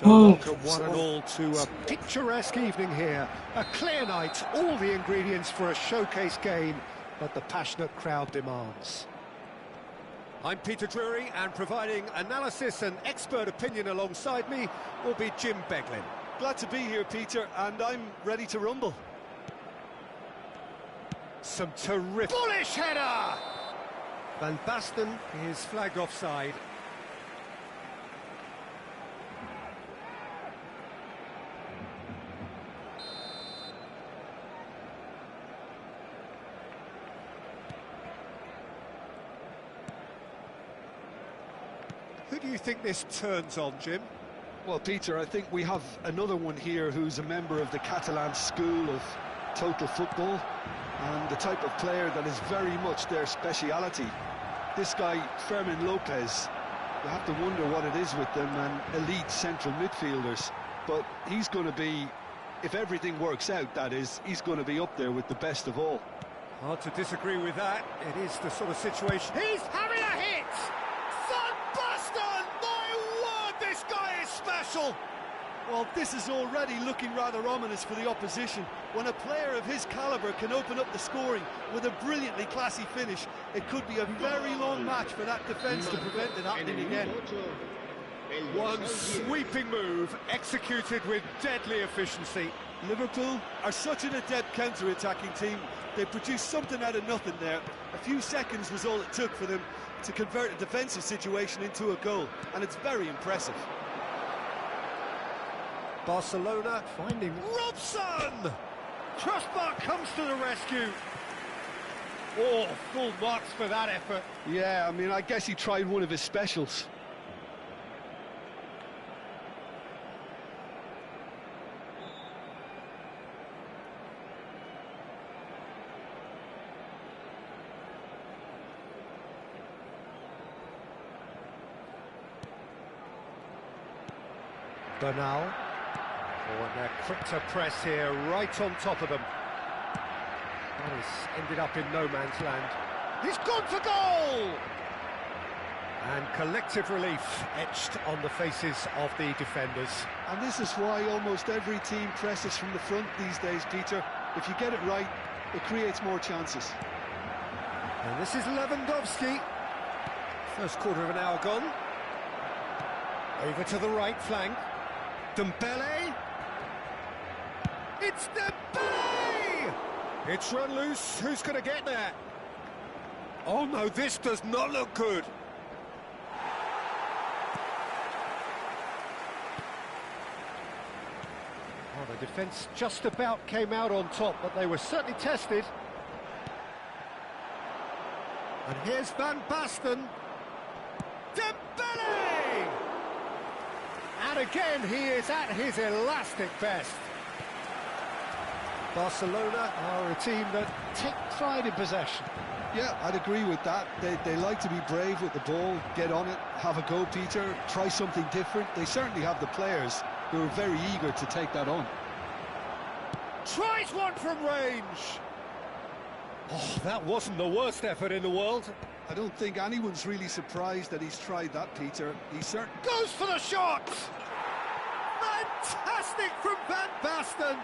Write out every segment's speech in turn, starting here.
So welcome one and all to a picturesque evening here. A clear night, all the ingredients for a showcase game that the passionate crowd demands. I'm Peter Drury, and providing analysis and expert opinion alongside me will be Jim Beglin. Glad to be here, Peter, and I'm ready to rumble. Some terrific... bullish header! Van Basten is flagged offside. Who do you think this turns on, Jim? Well, Peter, I think we have another one here who's a member of the Catalan school of total football, and the type of player that is very much their speciality. This guy, Fermin Lopez, you have to wonder what it is with them and elite central midfielders. But he's going to be, if everything works out, that is, he's going to be up there with the best of all. Hard to disagree with that. It is the sort of situation... He's having a hit! Van Basten! My word, this guy is special! Well, this is already looking rather ominous for the opposition. When a player of his calibre can open up the scoring with a brilliantly classy finish, it could be a very long match for that defence to prevent it happening again. One sweeping move, executed with deadly efficiency. Liverpool are such an adept counter-attacking team. They produced something out of nothing there. A few seconds was all it took for them to convert a defensive situation into a goal, and it's very impressive. Barcelona finding Robson! Crossbar comes to the rescue. Oh, full marks for that effort. Yeah, I mean, I guess he tried one of his specials. Bernal. Oh, and they're quick to press here, right on top of them. That has ended up in no man's land. He's gone for goal! And collective relief etched on the faces of the defenders. And this is why almost every team presses from the front these days, Peter. If you get it right, it creates more chances. And this is Lewandowski. First quarter of an hour gone. Over to the right flank. Dembele. It's Dembele! It's run loose. Who's going to get there? Oh no, this does not look good. Oh, the defence just about came out on top, but they were certainly tested. And here's Van Basten. Dembele! And again, he is at his elastic best. Barcelona are a team that take pride in possession. Yeah, I'd agree with that. They like to be brave with the ball, get on it, have a go, Peter, try something different. They certainly have the players who are very eager to take that on. Tries one from range. Oh, that wasn't the worst effort in the world. I don't think anyone's really surprised that he's tried that, Peter. He certainly goes for the shot. Fantastic from Van Basten.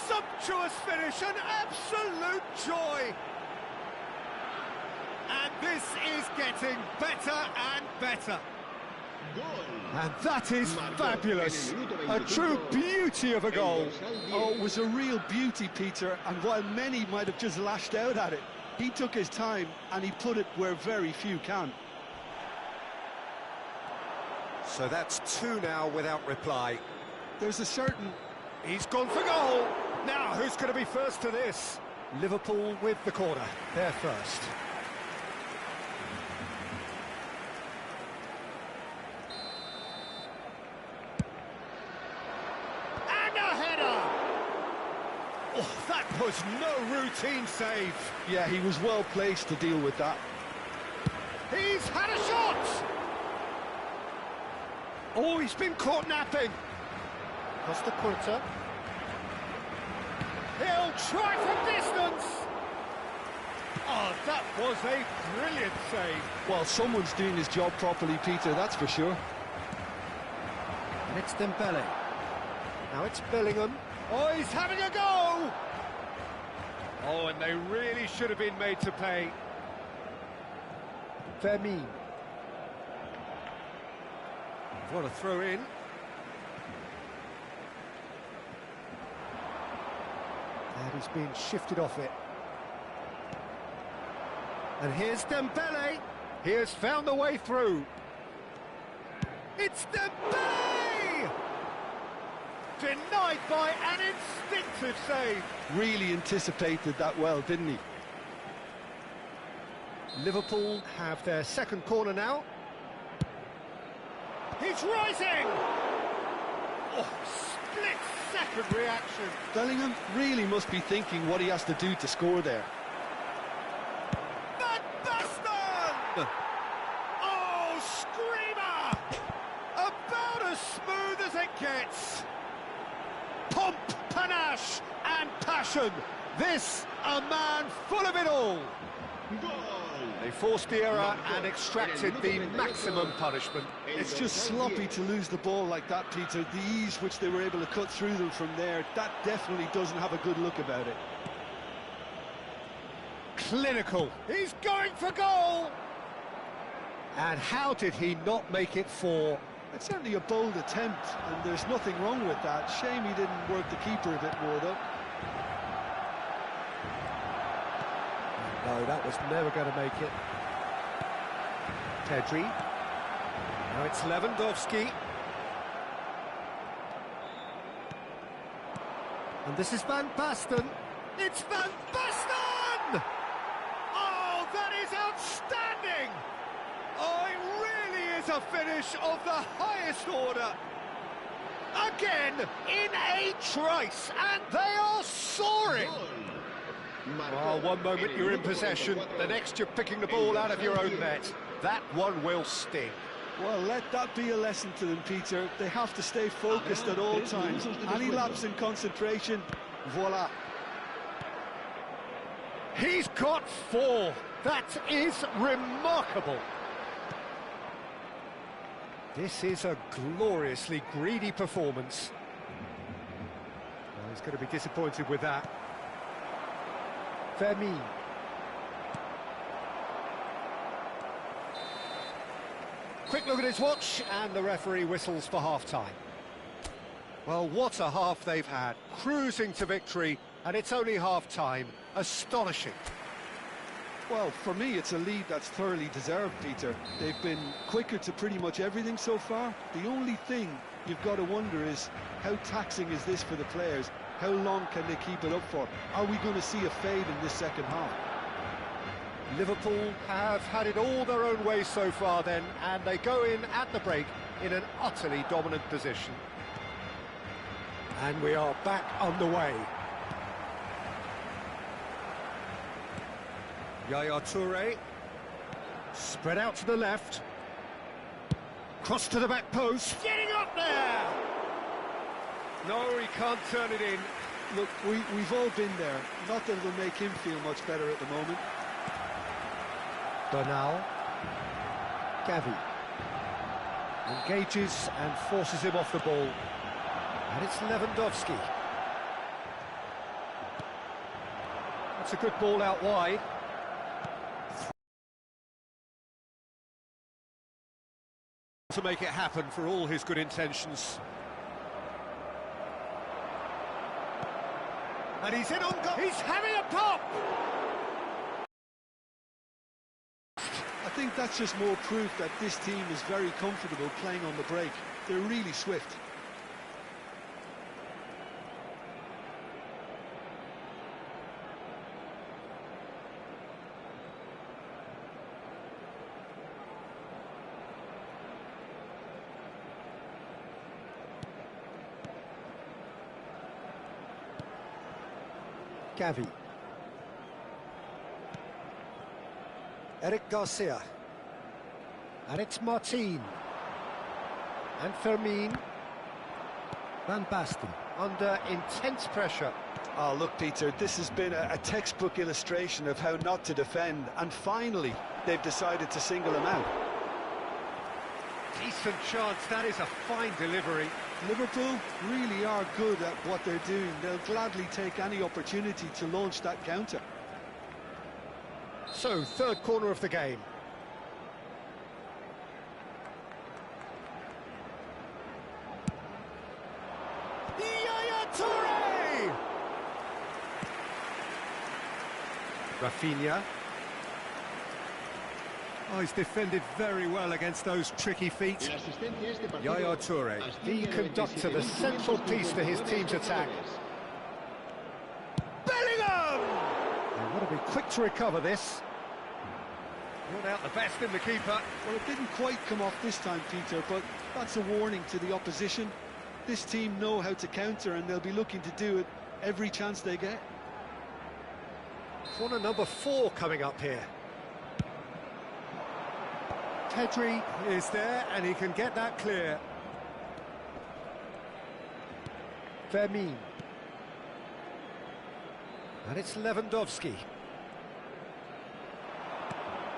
Sumptuous finish, an absolute joy. And this is getting better and better. And that is fabulous. A true beauty of a goal. Oh, it was a real beauty, Peter, and while many might have just lashed out at it, he took his time and he put it where very few can. So that's two now without reply. There's a certain... He's gone for goal. Now, who's going to be first to this? Liverpool with the corner. They're first. And a header! Oh, that was no routine save. Yeah, he was well placed to deal with that. He's had a shot! Oh, he's been caught napping. Costa Curta. He'll try from distance. Oh, that was a brilliant save. Well, someone's doing his job properly, Peter, that's for sure. It's Dembele. Now it's Bellingham. Oh, he's having a go! Oh, and they really should have been made to pay. Fermin. What a throw in. And he's been shifted off it. And here's Dembele. He has found the way through. It's Dembele! Denied by an instinctive save. Really anticipated that well, didn't he? Liverpool have their second corner now. He's rising! Oh, split-second reaction. Bellingham really must be thinking what he has to do to score there. Van Basten! Oh, screamer! About as smooth as it gets. Pomp, panache and passion. This, a man full of it all. They forced the error and extracted the maximum punishment. It's just sloppy to lose the ball like that, Peter. The ease which they were able to cut through them from there, that definitely doesn't have a good look about it. Clinical. He's going for goal. And how did he not make it 4? It's certainly a bold attempt, and there's nothing wrong with that. Shame he didn't work the keeper a bit more, though. No, that was never going to make it. Pedri. Now it's Lewandowski. And this is Van Basten. It's Van Basten! Oh, that is outstanding! Oh, it really is a finish of the highest order. Again, in a trice, and they are soaring. Well, one moment you're in possession, the next you're picking the ball out of your own net. That one will sting. Well, let that be a lesson to them, Peter. They have to stay focused at all times. Any lapse in concentration, voila. He's got 4. That is remarkable. This is a gloriously greedy performance. Well, he's going to be disappointed with that. Fermin. Quick look at his watch, and the referee whistles for half-time. Well, what a half they've had. Cruising to victory, and it's only half-time. Astonishing. Well, for me, it's a lead that's thoroughly deserved, Peter. They've been quicker to pretty much everything so far. The only thing you've got to wonder is, how taxing is this for the players? How long can they keep it up for? Are we going to see a fade in this second half? Liverpool have had it all their own way so far then, and they go in at the break in an utterly dominant position. And we are back underway. Yaya Toure, spread out to the left, cross to the back post, getting up there! No, he can't turn it in. Look, we've all been there. Not that it'll make him feel much better at the moment. Bernal, Gavi, engages and forces him off the ball. And it's Lewandowski. That's a good ball out wide. To make it happen for all his good intentions. And he's in on goal. He's having a pop! I think that's just more proof that this team is very comfortable playing on the break. They're really swift. Gavi. Eric Garcia. And it's Martin. And Fermin. Van Basten under intense pressure. Oh, look, Peter, this has been a textbook illustration of how not to defend, and finally they've decided to single him out. Decent chance, that is a fine delivery. Liverpool really are good at what they're doing. They'll gladly take any opportunity to launch that counter. So, third corner of the game. Yaya Toure! Rafinha. Oh, he's defended very well against those tricky feet. Yaya Toure, the conductor, the central piece to his team's attack. Bellingham! They want to be quick to recover this. Not out the best in the keeper. Well, it didn't quite come off this time, Peter, but that's a warning to the opposition. This team know how to counter, and they'll be looking to do it every chance they get. Corner number 4 coming up here. Pedri is there, and he can get that clear. Vermin. And it's Lewandowski.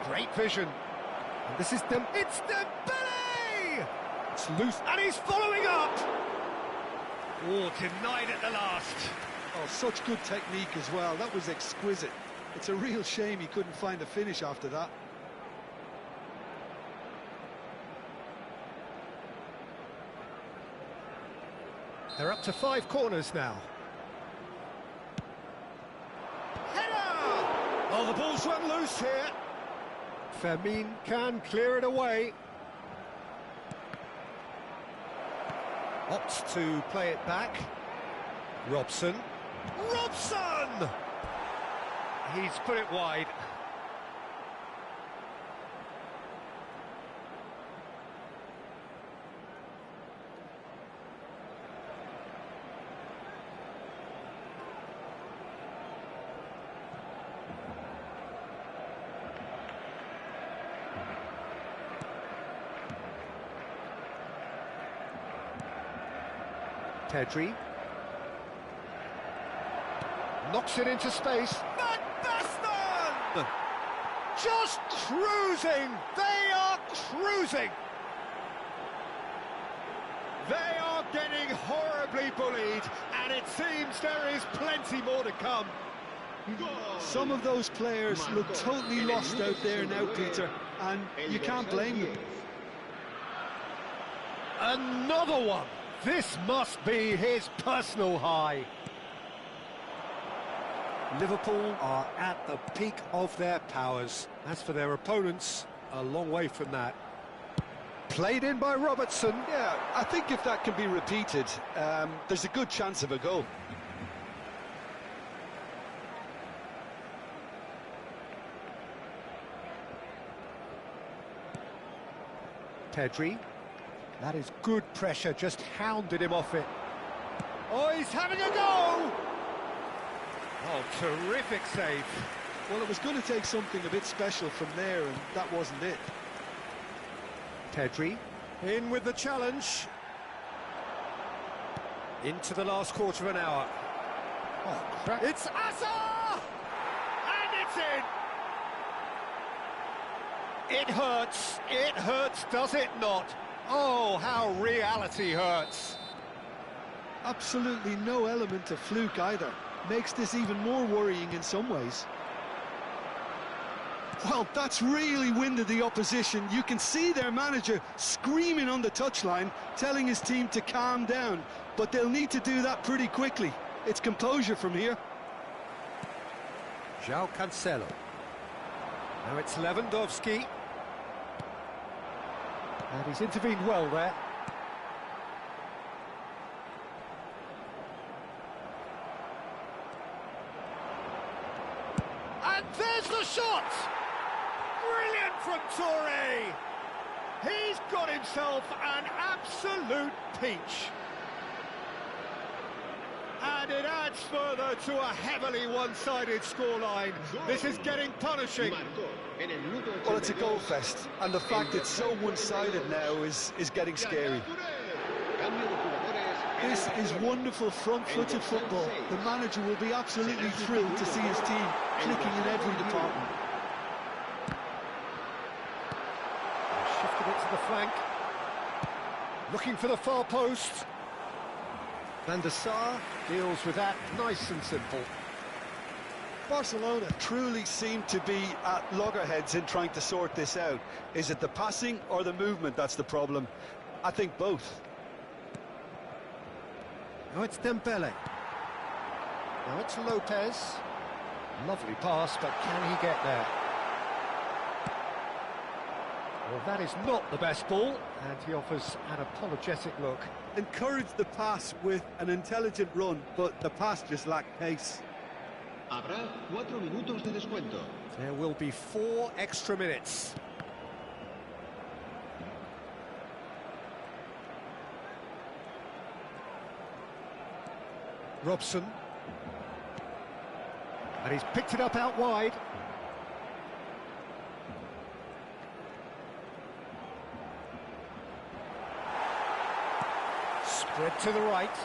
Great vision. And this is it's Dembele! It's loose, and he's following up! Oh, denied at the last. Oh, such good technique as well. That was exquisite. It's a real shame he couldn't find a finish after that. They're up to 5 corners now. Header! Oh, the ball's run loose here. Vermin can clear it away. Opts to play it back. Robson. Robson! He's put it wide. Pedri knocks it into space. Van Basten! Just cruising! They are cruising! They are getting horribly bullied, and it seems there is plenty more to come. Some of those players look totally lost out there now, Peter, and you can't blame them. Another one! This must be his personal high. Liverpool are at the peak of their powers. As for their opponents, a long way from that. Played in by Robertson. Yeah, I think if that can be repeated, there's a good chance of a goal. Pedri. That is good pressure, just hounded him off it. Oh, he's having a go! Oh, terrific save. Well, it was going to take something a bit special from there, and that wasn't it. Pedri, in with the challenge. Into the last quarter of an hour. Oh, crap. It's Asa! And it's in! It hurts, does it not? Oh, how reality hurts. Absolutely no element of fluke either. Makes this even more worrying in some ways. Well, that's really winded the opposition. You can see their manager screaming on the touchline, telling his team to calm down. But they'll need to do that pretty quickly. It's composure from here. João Cancelo. Now it's Lewandowski. And he's intervened well there. And there's the shot! Brilliant from Toure! He's got himself an absolute peach. And it adds further to a heavily one-sided scoreline. This is getting punishing. Well, it's a goal fest, and the fact it's so one-sided now is getting scary. This is wonderful front-footed football. The manager will be absolutely thrilled to see his team clicking in every department. Shifted it to the flank. Looking for the far post. Van der Sar deals with that nice and simple. Barcelona truly seem to be at loggerheads in trying to sort this out. Is it the passing or the movement that's the problem? I think both. Now it's Dembele. Now it's Lopez. Lovely pass, but can he get there? Well, that is not the best ball, and he offers an apologetic look. Encouraged the pass with an intelligent run, but the pass just lacked pace. Habrá 4 minutos de descuento. There will be 4 extra minutes. Robson. And he's picked it up out wide. Spread to the right.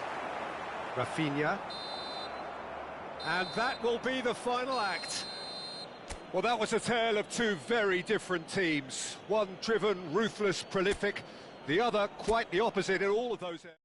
Rafinha. And that will be the final act. Well, that was a tale of two very different teams. One driven, ruthless, prolific. The other quite the opposite in all of those areas.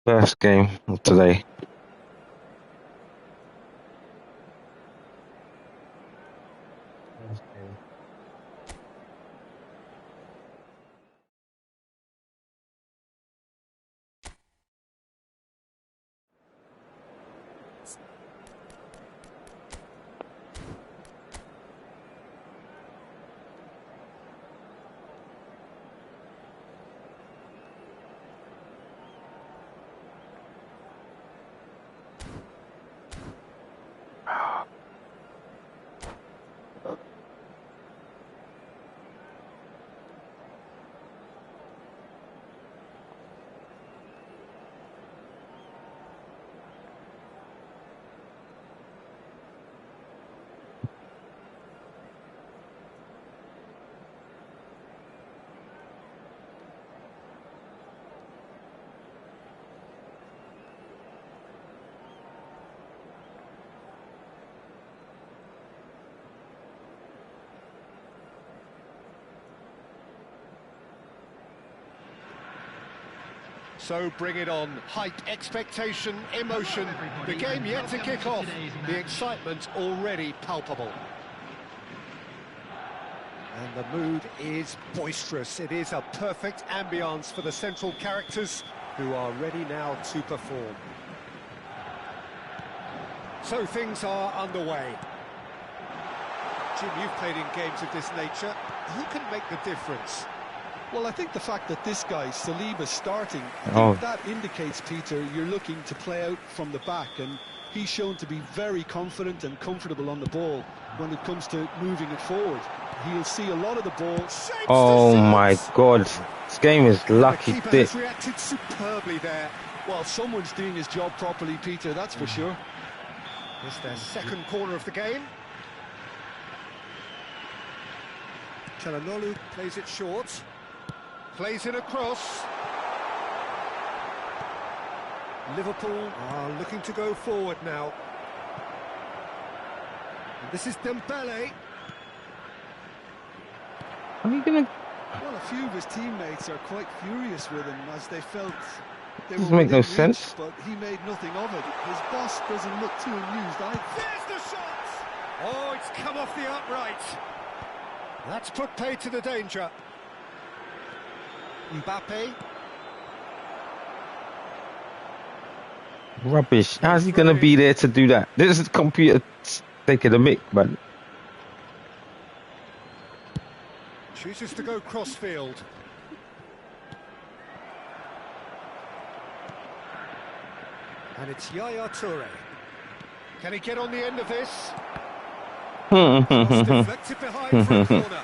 First game of today. So bring it on. Hype, expectation, emotion. The game yet to kick off. The excitement already palpable. And the mood is boisterous. It is a perfect ambience for the central characters who are ready now to perform. So things are underway. Jim, you've played in games of this nature. Who can make the difference? Well, I think the fact that this guy, Saliba's starting, I think that indicates, Peter, you're looking to play out from the back, and he's shown to be very confident and comfortable on the ball when it comes to moving it forward. He'll see a lot of the ball. Oh my God, this game is lucky. The keeper has reacted superbly there. Well, someone's doing his job properly, Peter, that's for sure. It's their second corner of the game. Çalhanoğlu plays it short. Plays it across. Liverpool are looking to go forward now. And this is Dembele. Are you gonna? Well, a few of his teammates are quite furious with him as they felt they Doesn't were make no within reach, sense. but he made nothing of it. His boss doesn't look too amused either. There's the shot! Oh, it's come off the upright. That's put paid to the danger. Mbappe. Rubbish. How's he gonna be there to do that? This is computer taking a mick, man. Chooses to go crossfield. And it's Yaya Toure. Can he get on the end of this? Deflected behind for a corner.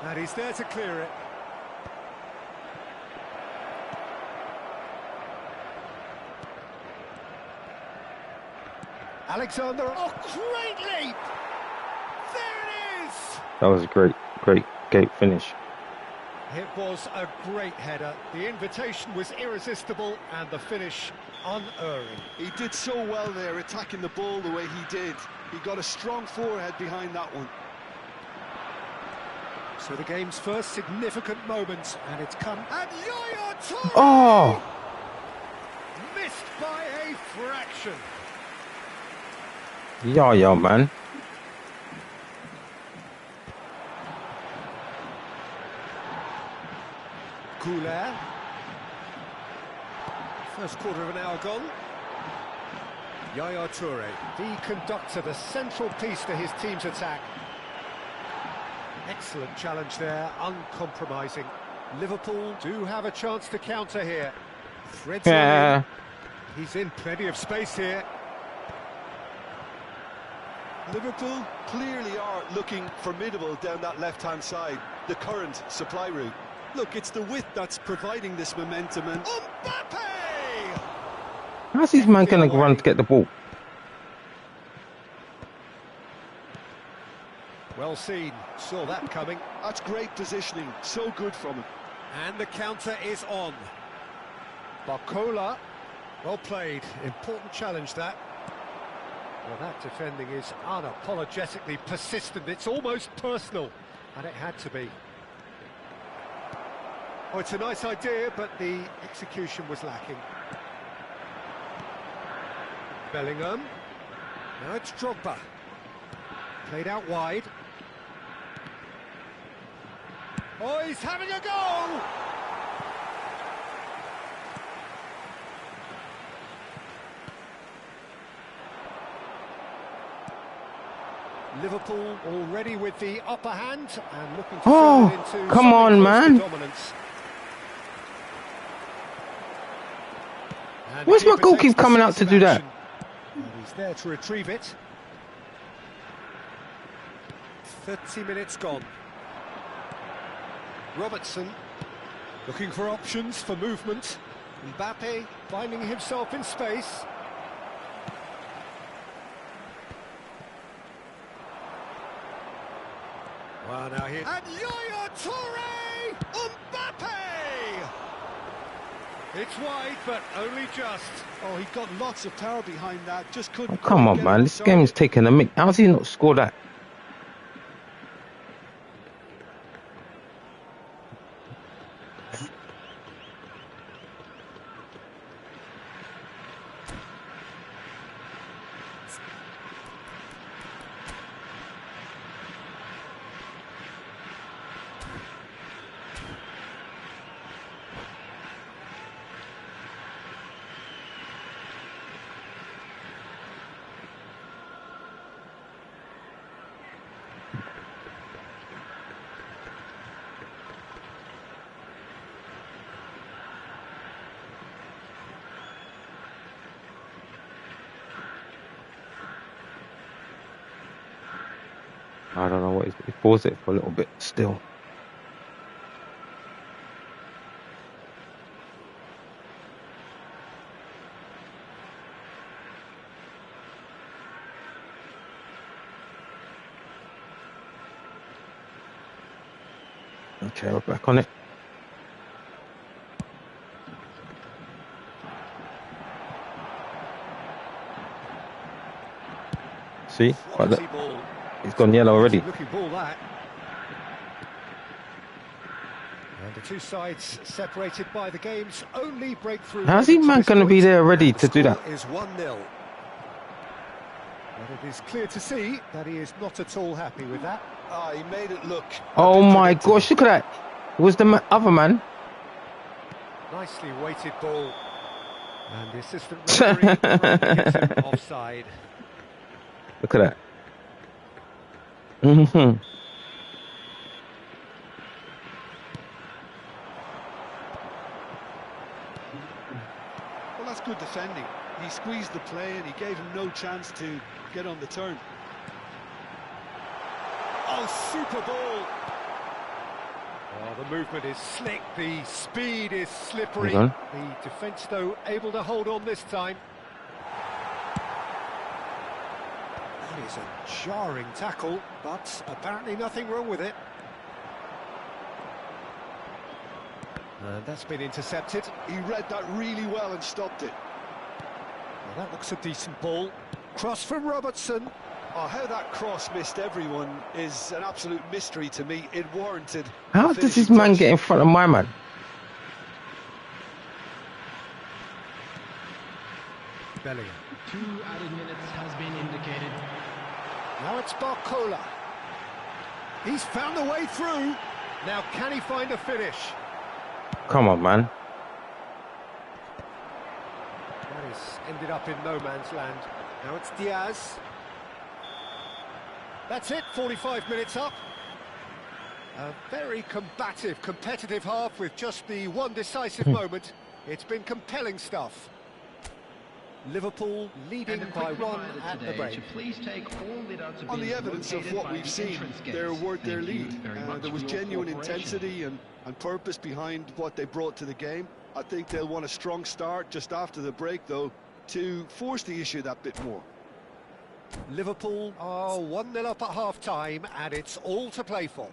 And he's there to clear it. Alexander, oh, great leap! There it is! That was a great gate finish. It was a great header. The invitation was irresistible and the finish unerring. He did so well there, attacking the ball the way he did. He got a strong forehead behind that one. So the game's first significant moment, and it's come. And Yaya Toure! Oh! Missed by a fraction. Yeah, man. Goulet. First quarter of an hour gone. Yaya Toure, the conductor, the central piece to his team's attack. Excellent challenge there, uncompromising. Liverpool do have a chance to counter here. Threads in. He's in plenty of space here. Liverpool clearly are looking formidable down that left-hand side, the current supply route. Look, it's the width that's providing this momentum, and Mbappe! How's this man gonna run to get the ball? Well seen, saw that coming. That's great positioning, so good from him. And the counter is on. Barcola, well played, important challenge that. Well, that defending is unapologetically persistent, it's almost personal. And it had to be. Oh, it's a nice idea, but the execution was lacking. Bellingham. Now it's Drogba. Played out wide. Oh, he's having a go! Liverpool already with the upper hand and looking to turn it into come on, something close man. to dominance. And Where's the my keeper goalkeeper takes coming out to decisive do that? action. And he's there to retrieve it. 30 minutes gone. Robertson looking for options for movement. Mbappe finding himself in space. Well, now here... And Yaya Toure! Mbappe! It's wide, but only just. Oh, he got lots of power behind that, just couldn't... Oh, come on, man. This game is taking a mick. How's he not scored that? I don't know what he paused it for a little bit still. Okay, we're back on it. See? Like that. He's gone yellow already. Looking ball that. And the two sides separated by the game's only breakthrough. How's he man going to be there ready to do that? Is 1-0. But it is clear to see that he is not at all happy with that. Ah, he made it look... Oh my gosh, look at that. It was the other man. Nicely weighted ball. And the assistant referee hits him offside. Look at that. Mm-hmm. Well, that's good defending. He squeezed the play and he gave him no chance to get on the turn. Oh, super ball! Oh, the movement is slick, the speed is slippery. The defence, though, able to hold on this time. That is a jarring tackle, but apparently nothing wrong with it. And that's been intercepted. He read that really well and stopped it. Well, that looks a decent ball. Cross from Robertson. Oh, how that cross missed everyone is an absolute mystery to me. It warranted... How does this man get in front of my man? Bellingham. 2 added minutes has been indicated. Now it's Barcola. He's found the way through. Now can he find a finish? Come on, man. That is ended up in no man's land. Now it's Diaz. That's it, 45 minutes up. A very combative, competitive half with just the one decisive moment. It's been compelling stuff. Liverpool leading by 1 at the break. On the evidence of what we've seen, they're worth their lead. There was genuine intensity and purpose behind what they brought to the game. I think they'll want a strong start just after the break, though, to force the issue that bit more. Liverpool are 1-0 up at half-time, and it's all to play for.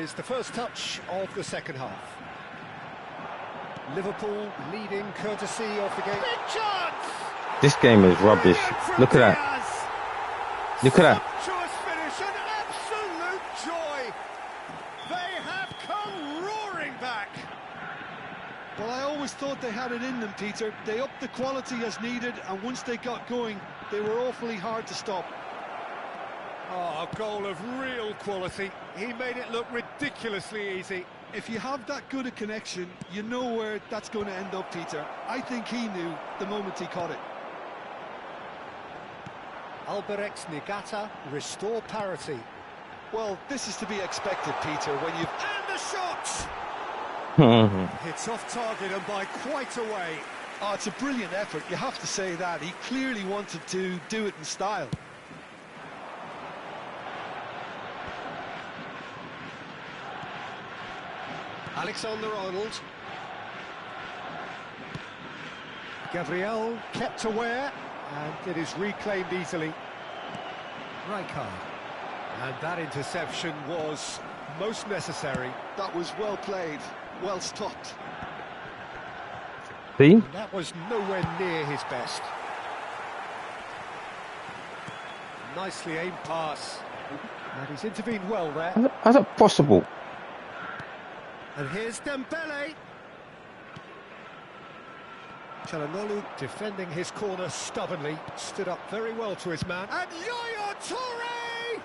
is the first touch of the second half. Liverpool leading courtesy of the game. Big chance! This game is rubbish. Look at that. Look at that. Sumptuous finish and absolute joy. They have come roaring back. Well, I always thought they had it in them, Peter. They upped the quality as needed, and once they got going, they were awfully hard to stop. Oh, a goal of real quality. He made it look ridiculously easy. If you have that good a connection, you know where that's going to end up, Peter. I think he knew the moment he caught it. Albirex Niigata restore parity. Well, this is to be expected, Peter, when you've... And the shot! It's off target and by quite a way. Oh, it's a brilliant effort, you have to say that. He clearly wanted to do it in style. Alexander-Arnold. Gabriel kept aware, and it is reclaimed easily. Rijkaard. And that interception was most necessary. That was well played, well stopped. See? That was nowhere near his best. Nicely aimed pass. And he's intervened well there. How's that possible? And here's Dembele. Çalhanoğlu defending his corner stubbornly. Stood up very well to his man. And Yaya Toure!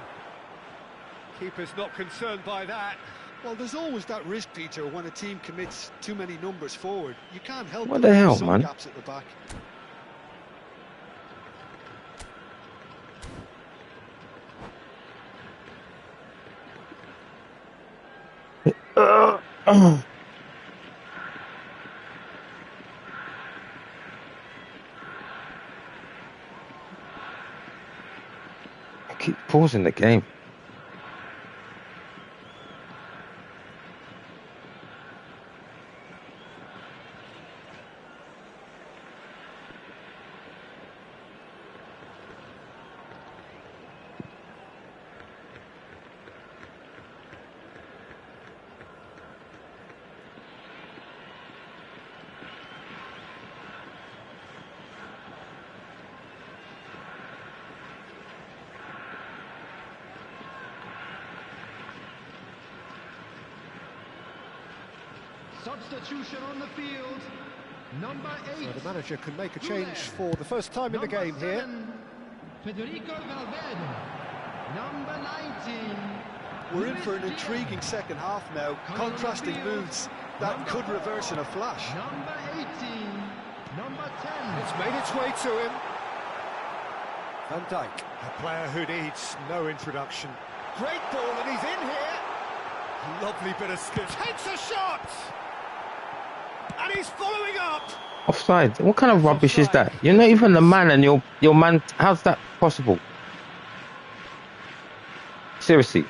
Keeper's not concerned by that. Well, there's always that risk, Peter, when a team commits too many numbers forward. You can't help What the hell, some man? gaps at the back. I keep pausing the game. Substitution on the field. Number 8. So the manager can make a change for the first time in the game here. Federico Valverde. Number 19. We're in for an intriguing second half now. Contrasting moods that could reverse in a flash. Number 18. Number 10. It's made its way to him. Van Dijk, a player who needs no introduction. Great ball, and he's in here. Lovely bit of skill. Takes a shot! And he's following up! Offside? What kind of rubbish is that? You're not even the man, and your man... How's that possible? Seriously.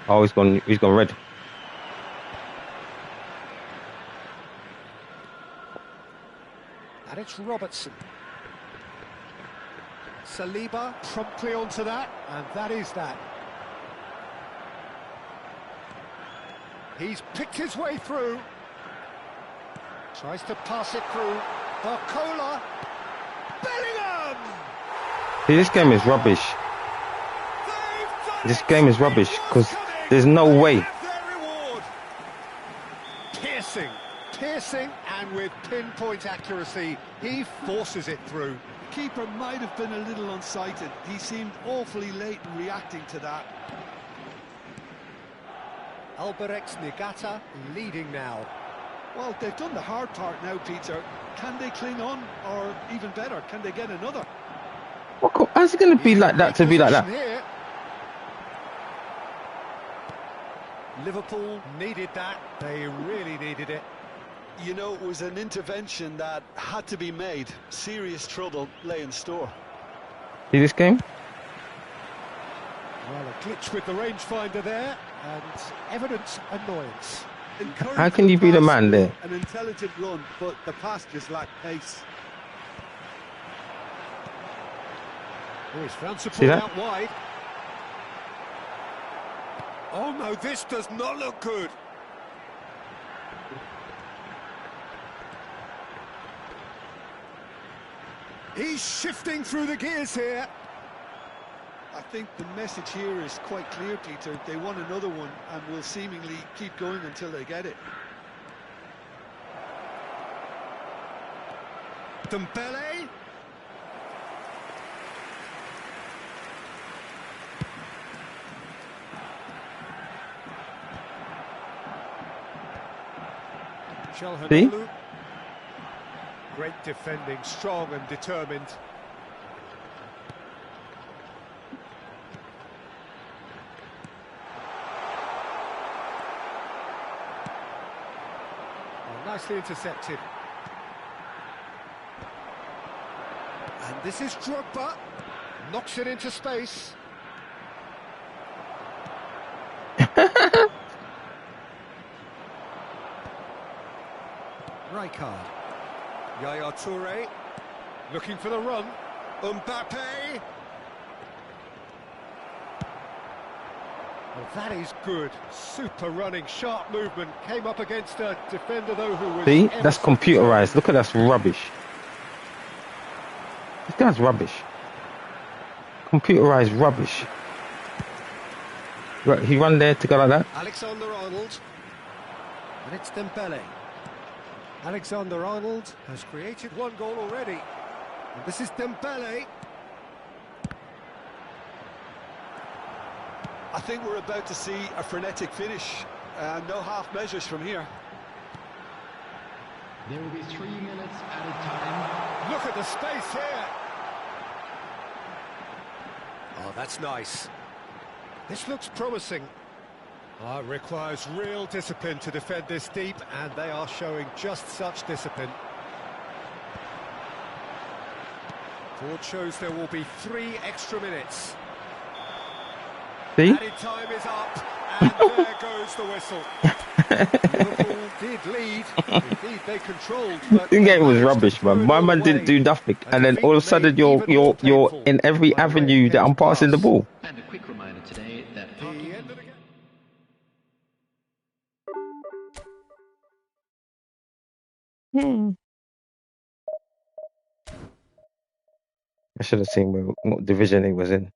Oh, he's gone red. And it's Robertson. Saliba promptly onto that, and that is that. He's picked his way through. Tries to pass it through. Barcola. Bellingham! See, this game is rubbish. This game is rubbish, because there's no way. Piercing, and with pinpoint accuracy, he forces it through. Keeper might have been a little unsighted. He seemed awfully late in reacting to that. Albirex Niigata leading now. Well, they've done the hard part now, Peter. Can they cling on, or even better, can they get another? How's it going to be like that, to be like that? Here. Liverpool needed that. They really needed it. You know, it was an intervention that had to be made. Serious trouble lay in store. See this game? Well, a glitch with the rangefinder there, and evident annoyance. How can you be the man there? An intelligent run, but the pass just lacked pace. Oh, he's found support out wide. Oh no, this does not look good. He's shifting through the gears here. I think the message here is quite clear, Peter. They want another one and will seemingly keep going until they get it. Dembele. See? Great defending, strong and determined. Oh, nicely intercepted. And this is Drogba. Knocks it into space. Rijkaard. Yaya Toure. Looking for the run. Mbappe. Well, that is good. Super running, sharp movement. Came up against a defender, though, who was... See? That's computerized. Look at that's rubbish. This guy's rubbish. Computerized rubbish. Right, he run there to go like that. Alexander-Arnold. And it's Dembele. Alexander-Arnold has created one goal already. And this is Dembele. I think we're about to see a frenetic finish. No half measures from here. There will be 3 minutes added time. Look at the space here. Oh, that's nice. This looks promising. It requires real discipline to defend this deep, and they are showing just such discipline. Board shows there will be 3 extra minutes. See? Added time is up, and there goes the whistle. Liverpool did lead. Indeed, they controlled. But The game was rubbish, man. My man didn't do nothing, and then all of a sudden you're in every avenue that I'm passing the ball. And a quick reminder today that the end of the game. I should have seen what division he was in.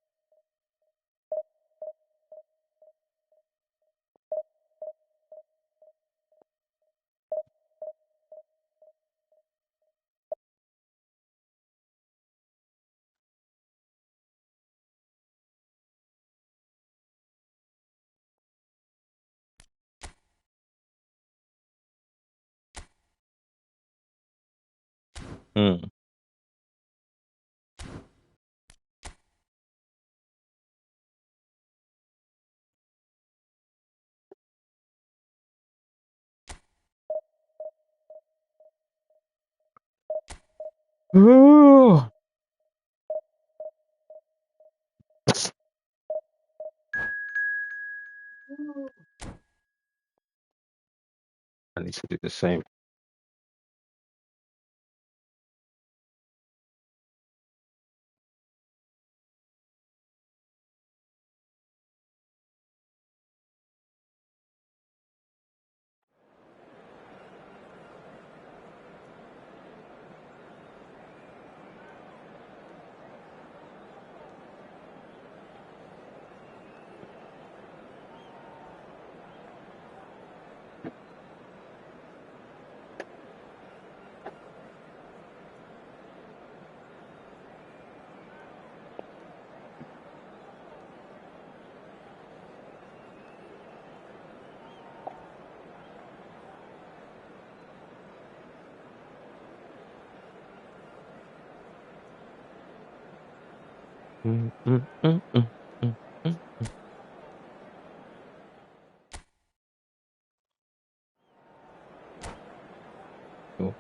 Ooh. I need to do the same. Cool.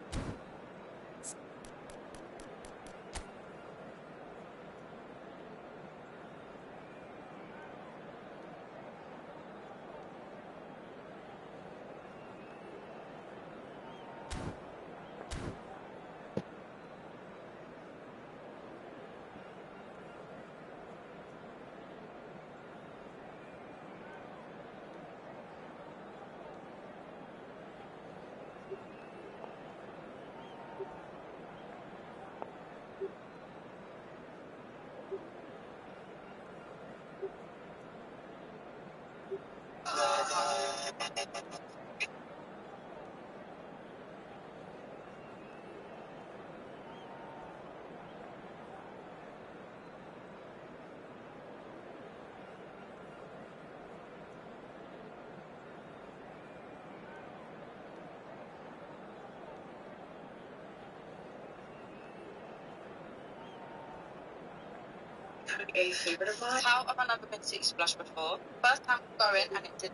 eFootball. How have I never been City Splash before? First time going and it did.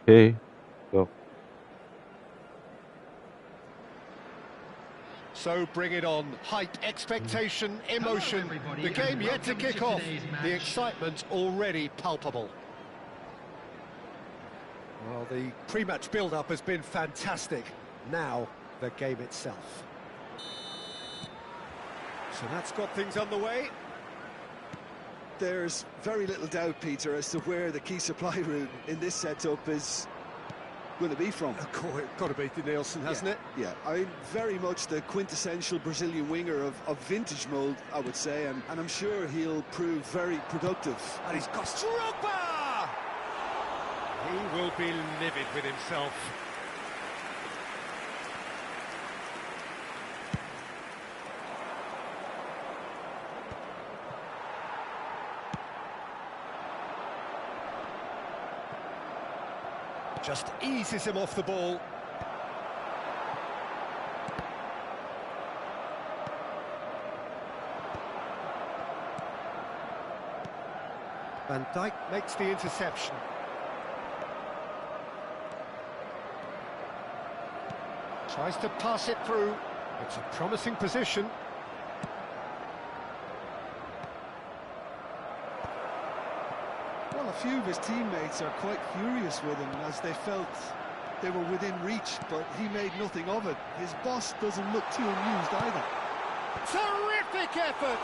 Okay. Go. So bring it on. Hype, expectation, emotion. The game yet to kick off. The excitement already palpable. Well, the pre-match build-up has been fantastic. Now, the game itself. So that's got things underway. There's very little doubt, Peter, as to where the key supply route in this setup is going to be from. Of course, it's got to be Nielsen, hasn't it? Yeah, I'm very much the quintessential Brazilian winger of vintage mould, I would say, and I'm sure he'll prove very productive. And he's got Drogba! He will be livid with himself. Just eases him off the ball. Van Dijk makes the interception. Tries to pass it through. It's a promising position. Well, a few of his teammates are quite furious with him as they felt they were within reach, but he made nothing of it. His boss doesn't look too amused either. Terrific effort!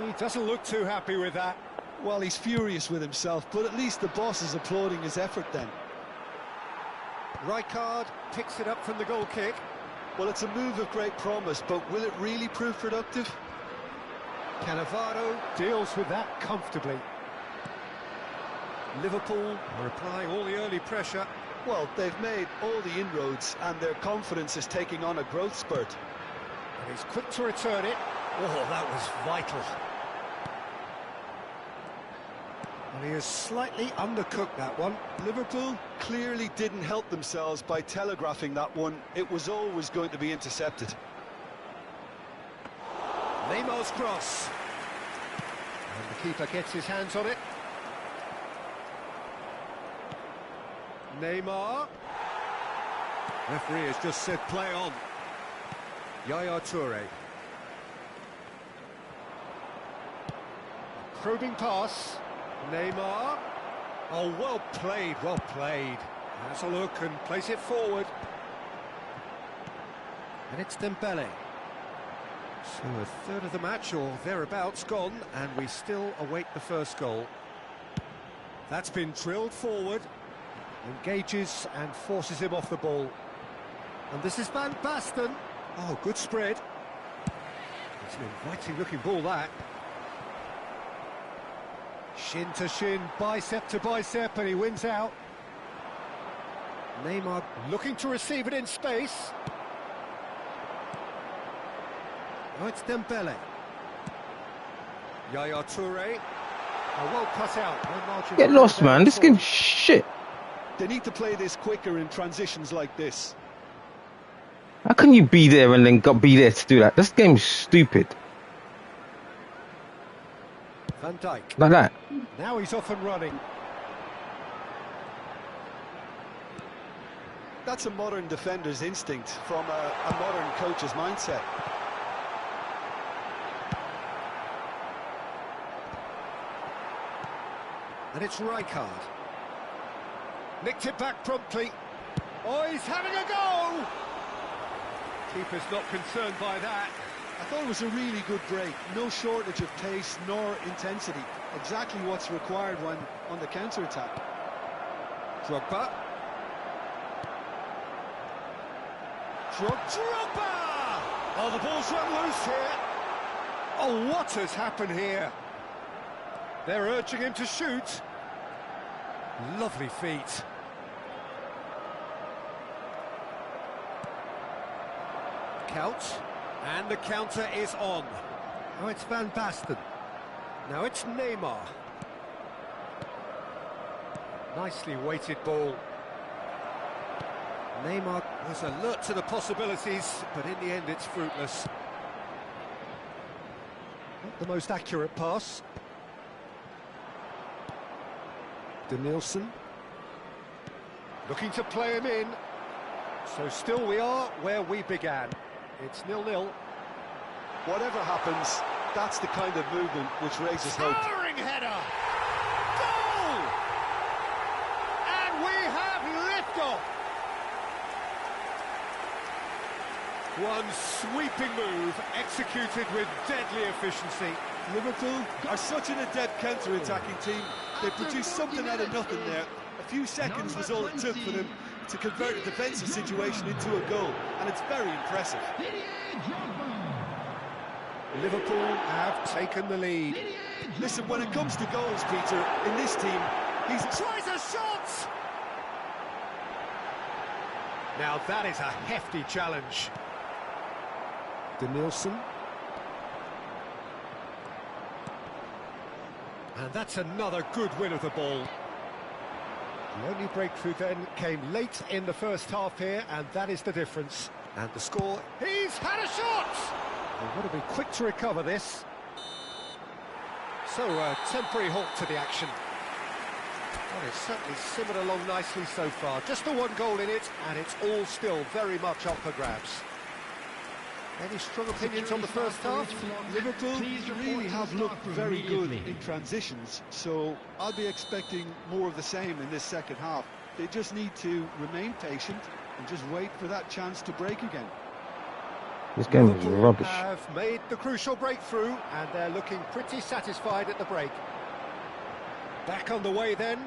He doesn't look too happy with that. Well, he's furious with himself, but at least the boss is applauding his effort then. Rijkaard picks it up from the goal kick. Well, it's a move of great promise, but will it really prove productive? Cannavaro deals with that comfortably. Liverpool are applying all the early pressure. Well, they've made all the inroads and their confidence is taking on a growth spurt. And he's quick to return it. Oh, that was vital. And he has slightly undercooked that one. Liverpool clearly didn't help themselves by telegraphing that one. It was always going to be intercepted. Neymar's cross. And the keeper gets his hands on it. Neymar. Referee has just said play on. Yaya Toure. Probing pass. Neymar. Oh, well played, well played. Has a look and plays it forward. And it's Dembele. So a third of the match or thereabouts gone, and we still await the first goal. That's been drilled forward. Engages and forces him off the ball. And this is Van Basten. Oh, good spread. It's an inviting looking ball, that. Shin to shin, bicep to bicep, and he wins out. Neymar looking to receive it in space. Oh, it's Dembele. Yaya Toure. Oh, well cut out. No margin. Get lost, man. This game's shit. They need to play this quicker in transitions like this. How can you be there and then be there to do that? This game's stupid. Van Dijk. Like that. Now he's off and running. That's a modern defender's instinct from a modern coach's mindset. And it's Rijkaard. Nicked it back promptly. Oh, he's having a go! Keeper's not concerned by that. I thought it was a really good break. No shortage of pace nor intensity. Exactly what's required when on the counter-attack. Drogba. Drogba! Oh, the ball's run loose here. Oh, what has happened here? They're urging him to shoot. Lovely feet. Count, and the counter is on. Now it's Van Basten. Now it's Neymar. Nicely weighted ball. Neymar was alert to the possibilities, but in the end it's fruitless. Not the most accurate pass. Denilson. Looking to play him in. So still we are where we began. It's 0-0. Whatever happens, that's the kind of movement which raises hope. Towering header! Goal! And we have liftoff! One sweeping move, executed with deadly efficiency. Liverpool are such an adept counter-attacking team. They produced something out of nothing there. A few seconds was all it took for them to convert a defensive situation into a goal, and it's very impressive. Liverpool have taken the lead. Listen, when it comes to goals, Peter, in this team, he's... Tries a shot! Now that is a hefty challenge. Denilson. And that's another good win of the ball. The only breakthrough then came late in the first half here, and that is the difference. And the score, he's had a shot! They've got to be quick to recover this. So, a temporary halt to the action. Well, it's certainly simmered along nicely so far. Just the one goal in it, and it's all still very much up for grabs. Any strong opinions on the first half? Liverpool really have looked very good in transitions, so I'll be expecting more of the same in this second half. They just need to remain patient and just wait for that chance to break again. This game is Liverpool rubbish. have made the crucial breakthrough, and they're looking pretty satisfied at the break. Back on the way then.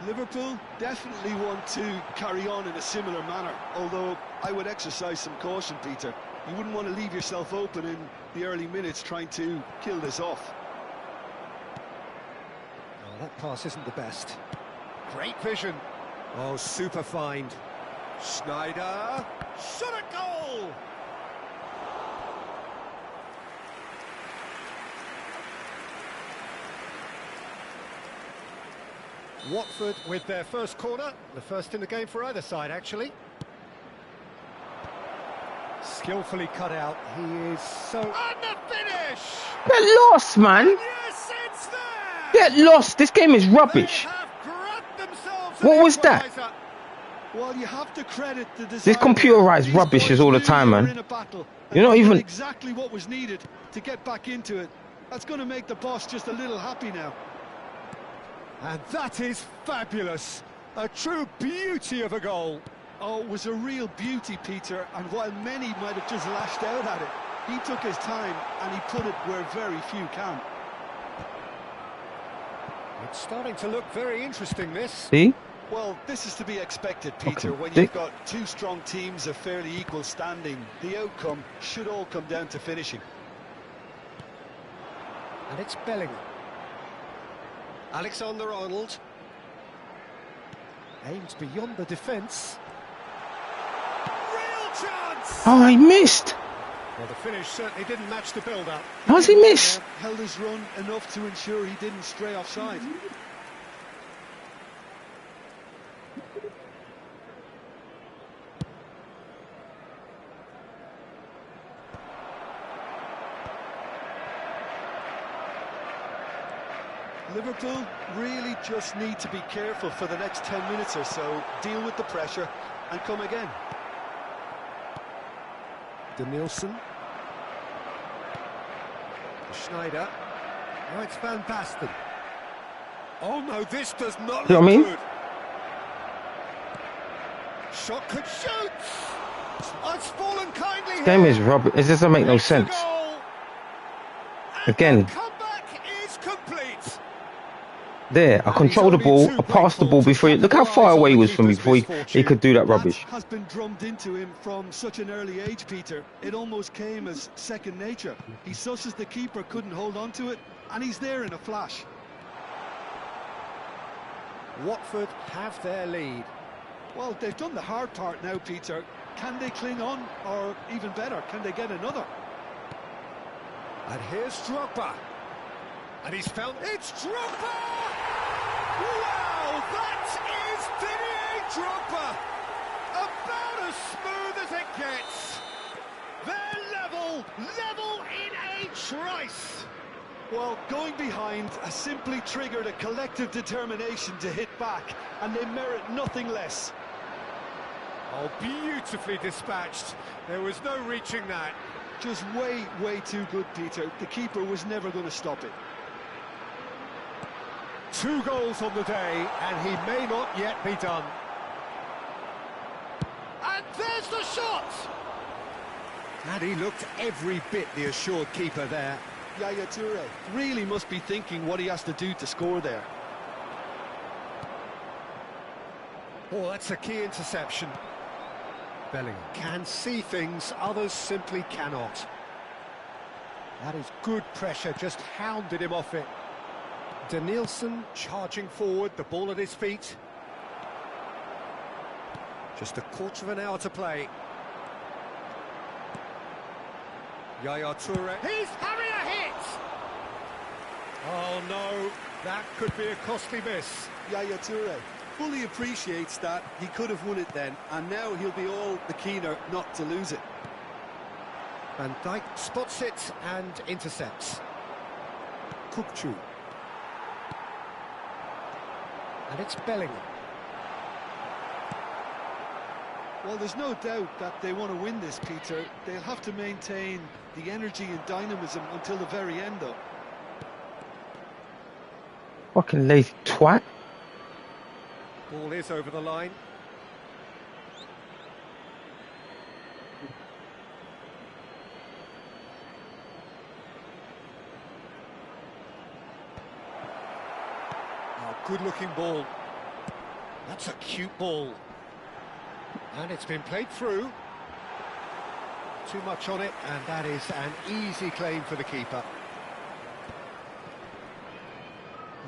Liverpool definitely want to carry on in a similar manner, although I would exercise some caution, Peter. You wouldn't want to leave yourself open in the early minutes trying to kill this off. Oh, that pass isn't the best. Great vision. Oh, super find. Schneider. Shot a goal! Watford with their first corner, the first in the game for either side, actually. Skillfully cut out, he is so... And the finish! Get lost, man! Yes, it's there! Get lost! This game is rubbish! They have grabbed themselves What an was that? equaliser. Well, you have to credit the This desire. computerized These rubbish boys is all the knew time, they were man. in a battle, and You're not they did even... exactly what was needed to get back into it. That's going to make the boss just a little happy now. And that is fabulous. A true beauty of a goal. Oh, it was a real beauty, Peter, and while many might have just lashed out at it, he took his time and he put it where very few can. It's starting to look very interesting, this. See? Well, this is to be expected, Peter, Okay. when you've got two strong teams of fairly equal standing. The outcome should all come down to finishing. And it's Bellingham. Alexander-Arnold. Aims beyond the defence. Real chance! Oh, he missed! Well, the finish certainly didn't match the build-up. How's he miss? Held his run enough to ensure he didn't stray offside. Liverpool really just need to be careful for the next 10 minutes or so, deal with the pressure and come again. Denilson. Schneider. Oh, it's Van Basten. Oh no, this does not You know look what I mean? good. Shot could shoot. Oh, it's fallen kindly This game here. is rubbish. It doesn't make no It's a sense. goal. And Again. the comeback is complete. There, I controlled the ball, I passed the ball before he... Look how far away he was from me before he could do that rubbish. That has been drummed into him from such an early age, Peter. It almost came as second nature. He susses the keeper, couldn't hold on to it, and he's there in a flash. Watford have their lead. Well, they've done the hard part now, Peter. Can they cling on, or even better, can they get another? And here's Drogba. And he's found... It's Drogba! Wow, that is Didier Drogba! About as smooth as it gets. They're level in a trice. Well, going behind has simply triggered a collective determination to hit back, and they merit nothing less. Oh, beautifully dispatched. There was no reaching that. Just way too good, Peter. The keeper was never going to stop it. 2 goals on the day, and he may not yet be done. And there's the shot! And he looked every bit the assured keeper there. Yaya Toure really must be thinking what he has to do to score there. Oh, that's a key interception. Bellingham can see things others simply cannot. That is good pressure, just hounded him off it. Danielson charging forward, the ball at his feet. Just a quarter of an hour to play. Yaya Toure. He's having a hit! Oh no, that could be a costly miss. Yaya Toure fully appreciates that he could have won it then, and now he'll be all the keener not to lose it. Van Dijk spots it and intercepts. Kukçu. And it's Bellingham. Well, there's no doubt that they want to win this, Peter. They'll have to maintain the energy and dynamism until the very end, though. Fucking lazy twat. Ball is over the line. Oh, good-looking ball. That's a cute ball. And it's been played through. Too much on it, and that is an easy claim for the keeper.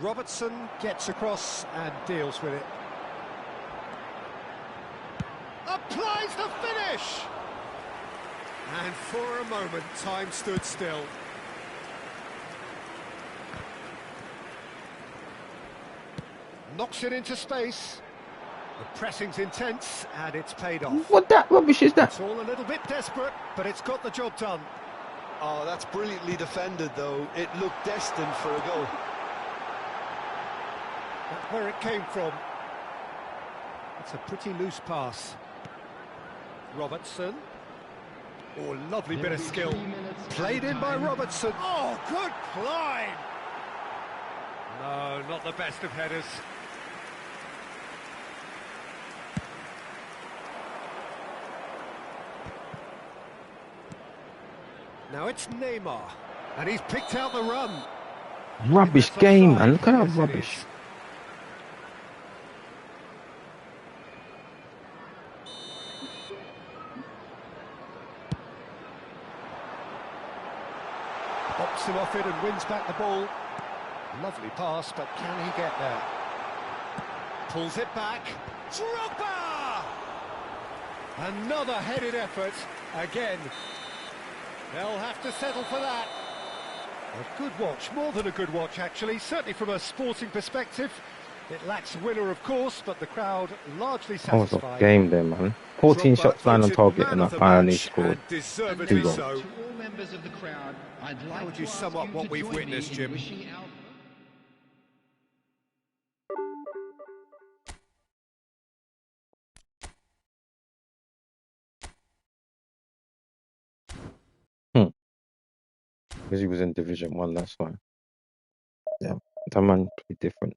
Robertson gets across and deals with it. Applies the finish! And for a moment, time stood still. Knocks it into space. The pressing's intense, and it's paid off. What that rubbish is that? It's all a little bit desperate, but it's got the job done. Oh, that's brilliantly defended, though. It looked destined for a goal. That's where it came from. It's a pretty loose pass. Robertson. Oh, lovely bit of skill. Played in by Robertson. Oh, good climb! No, not the best of headers. Now it's Neymar, and he's picked out the run. Rubbish game, man. Look at that rubbish. Pops him off it and wins back the ball. Lovely pass, but can he get there? Pulls it back. Drogba! Another headed effort. Again. They'll have to settle for that. A good watch, more than a good watch actually, certainly from a sporting perspective. It lacks winner, of course, but the crowd largely satisfied. Oh, game there, man. 14 shots, 9 on target, and I only scored 2 goals. To all members of the crowd, I'd like How would you to sum ask up you what to we've join me witnessed, in Jim? wishing our Because he was in Division 1, that's why. Yeah, that man played different.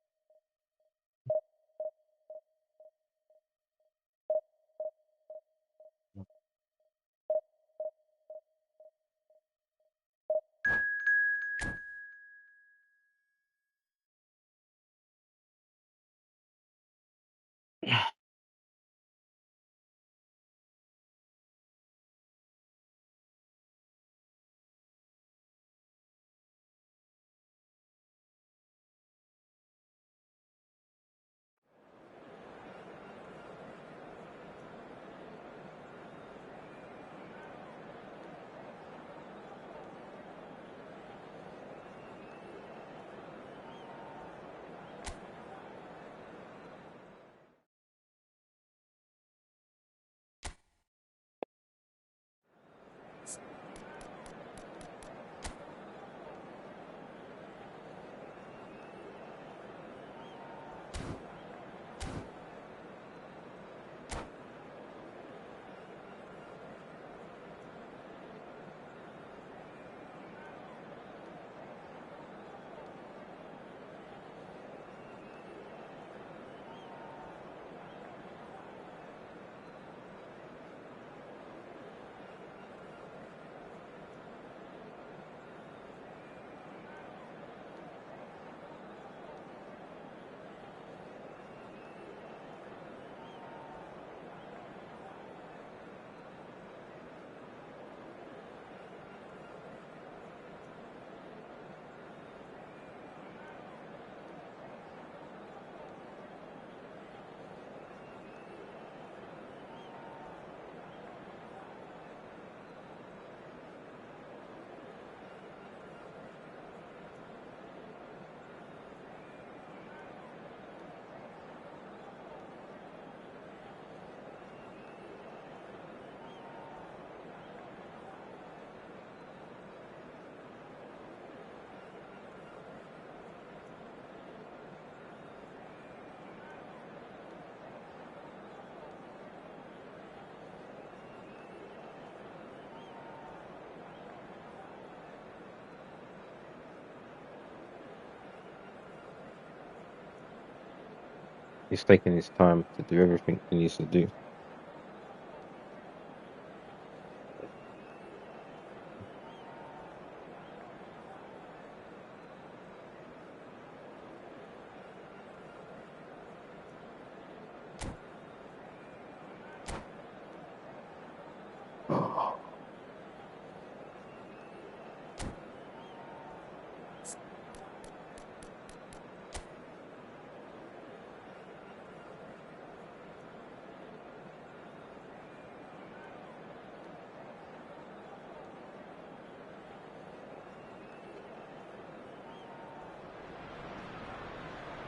He's taking his time to do everything he needs to do.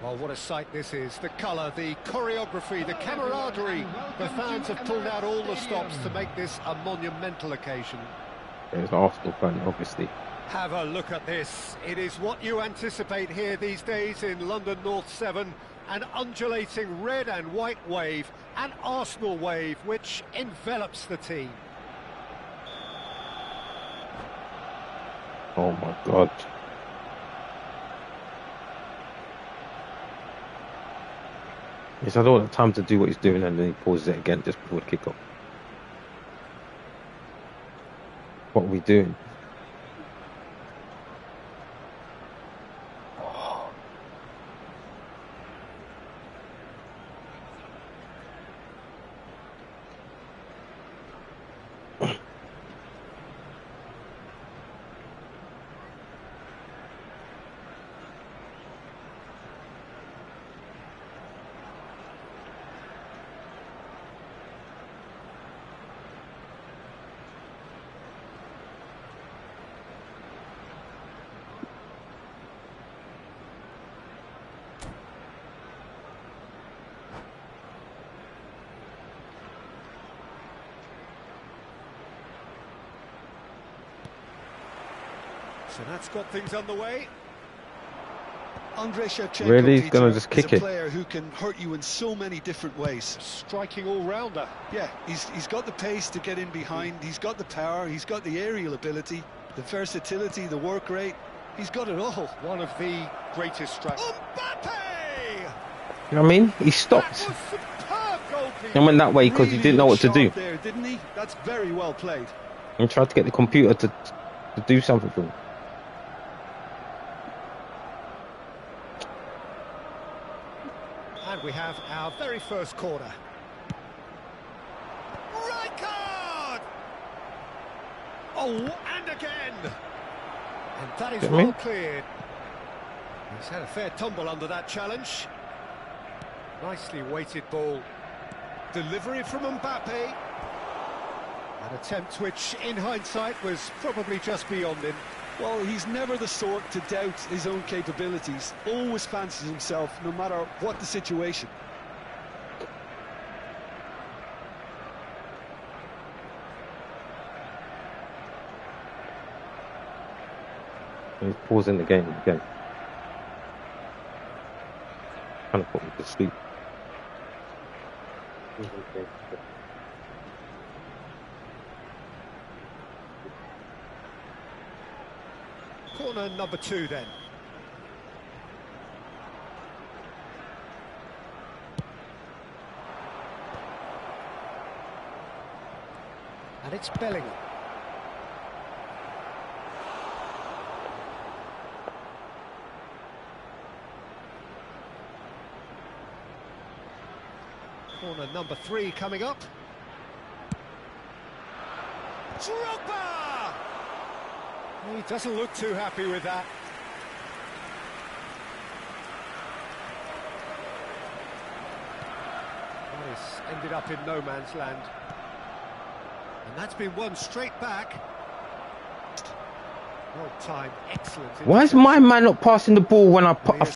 Well, what a sight this is. The colour, the choreography, the camaraderie. The fans have pulled out all the stops to make this a monumental occasion. There's an Arsenal fan, obviously. Have a look at this. It is what you anticipate here these days in London North 7. An undulating red and white wave, an Arsenal wave, which envelops the team. Oh my God. He's had all the time to do what he's doing, and then he pauses it again just before the kick-off. What are we doing? So that's got things underway. Andrei Shevchenko, Really? He's going to just is kick a it? player who can hurt you in so many different ways. Striking all-rounder. Yeah, he's got the pace to get in behind, he's got the power, he's got the aerial ability, the versatility, the work rate. He's got it all. One of the greatest strikers. Mbappe! You know what I mean? He stopped That was superb goalkeeping. and went that way because he didn't know what to do. There, didn't he? That's very well played. And tried to get the computer to do something for him. And we have our very first corner. Rijkaard! Oh, and again! And that is well cleared. He's had a fair tumble under that challenge. Nicely weighted ball. Delivery from Mbappe. An attempt which, in hindsight, was probably just beyond him. Well, he's never the sort to doubt his own capabilities. Always fancies himself, no matter what the situation. He's pausing the game again. Trying to put me to sleep. Corner number 2 then. And it's Bellingham. Corner number 3 coming up. Drogba! He doesn't look too happy with that. Well, it's ended up in no man's land. And that's been won straight back. Well timed, excellent. Why is my man not passing the ball when I put?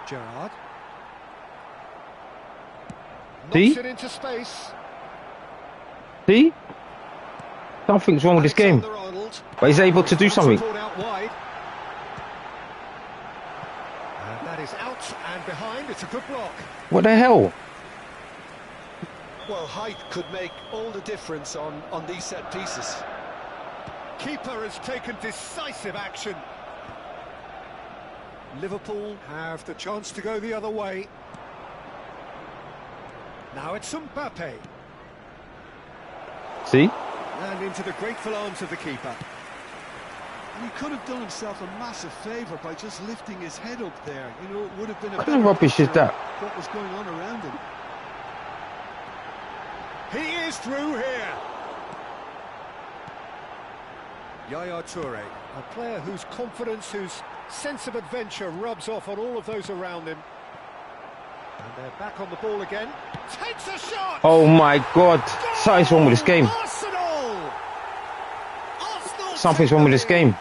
Gerrard. See? Knocks it into space. See? Something's wrong with this game. But he's able to do something. Out wide. And that is out and behind. It's a good block. What the hell? Well, height could make all the difference on these set pieces. Keeper has taken decisive action. Liverpool have the chance to go the other way. Now it's Mbappe. See? And into the grateful arms of the keeper. And he could have done himself a massive favour by just lifting his head up there. You know, it would have been a What kind of rubbish is that? What was going on around him. He is through here. Yaya Toure, a player whose confidence, whose sense of adventure rubs off on all of those around him. And they're back on the ball again. Takes a shot! Oh my God! Something's wrong with this game. Arsenal! Something's wrong with this game.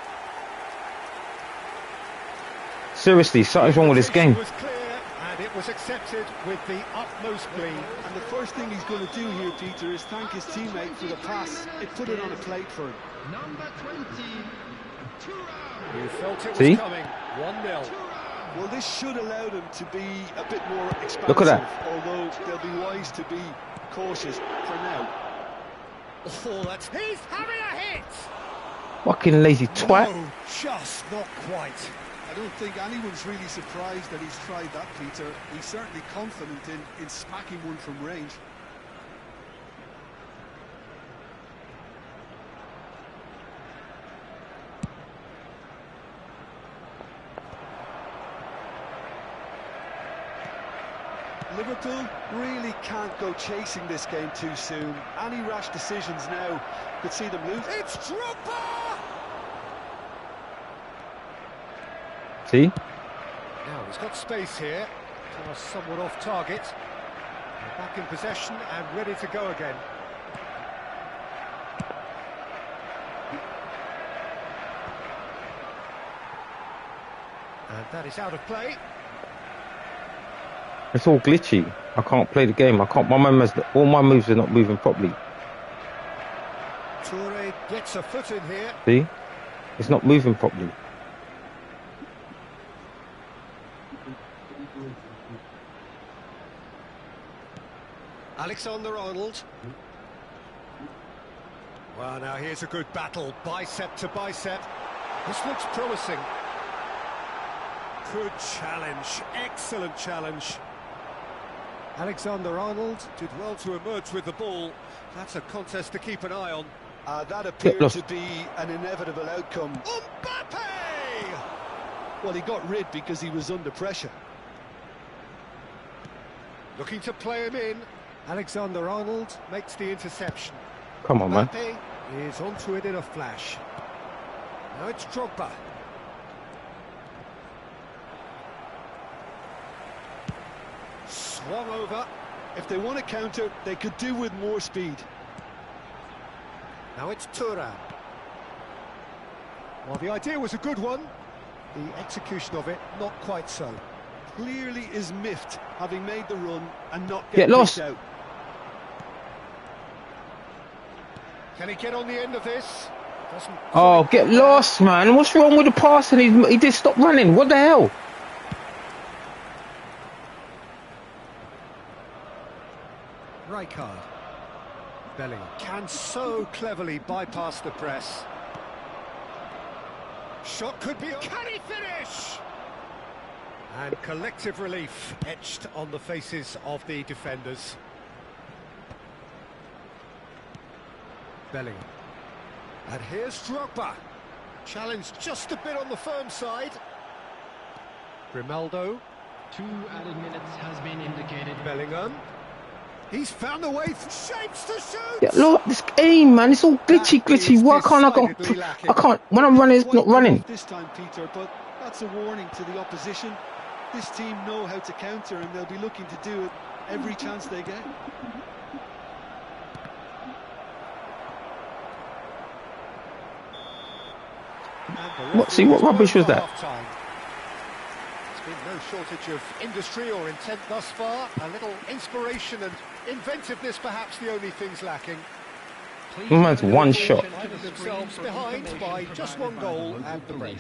Seriously, something's wrong with this game. Was clear, and it was accepted with the utmost glee. And the first thing he's going to do here, Peter, is thank his teammate for the pass. It put it on a plate for him. Number 20, You felt it was See? coming. 1-0. Well, this should allow them to be a bit more expansive. Look at that. Although they'll be wise to be cautious for now. Oh, that's... He's having a hit! Fucking lazy twat. No, just not quite. I don't think anyone's really surprised that he's tried that, Peter. He's certainly confident in smacking one from range. Liverpool really can't go chasing this game too soon. Any rash decisions now could see them lose. It's Drogba! See? Now he's got space here. Pass somewhat off target. They're back in possession and ready to go again. And that is out of play. It's all glitchy. I can't play the game. I can't. All my moves are not moving properly. Toure gets a foot in here. See? It's not moving properly. Alexander-Arnold. Well, now here's a good battle, bicep to bicep. This looks promising. Good challenge, excellent challenge. Alexander-Arnold did well to emerge with the ball. That's a contest to keep an eye on. That appeared to be an inevitable outcome. Mbappe! Well, he got rid because he was under pressure. Looking to play him in. Alexander-Arnold makes the interception. Come on, man. Mbappe is onto it in a flash. Now it's Drogba. Swung over. If they want to counter, they could do with more speed. Now it's Thuram. Well, the idea was a good one. The execution of it, not quite so. Clearly is miffed, having made the run and not Get lost. out. Can he get on the end of this? Doesn't Oh, get lost, man. What's wrong with the pass? And he did stop running. What the hell? Rijkaard. Bellingham can so cleverly bypass the press. Shot could be... Can he finish? And collective relief etched on the faces of the defenders. Bellingham. And here's Drogba. Challenged just a bit on the firm side. Grimaldo. 2 added minutes has been indicated. Bellingham. He's found a way. Shapes to shoot. Yeah, look, this game, man. It's all glitchy. Why can't I go? I can't. When I'm running, it's not running. This time, Peter, but that's a warning to the opposition. This team know how to counter, and they'll be looking to do it every chance they get. What? See, what rubbish was that? There's been no shortage of industry or intent thus far. A little inspiration and inventiveness, perhaps the only things lacking. Man's one shot. Finding themselves behind by just one goal at the break.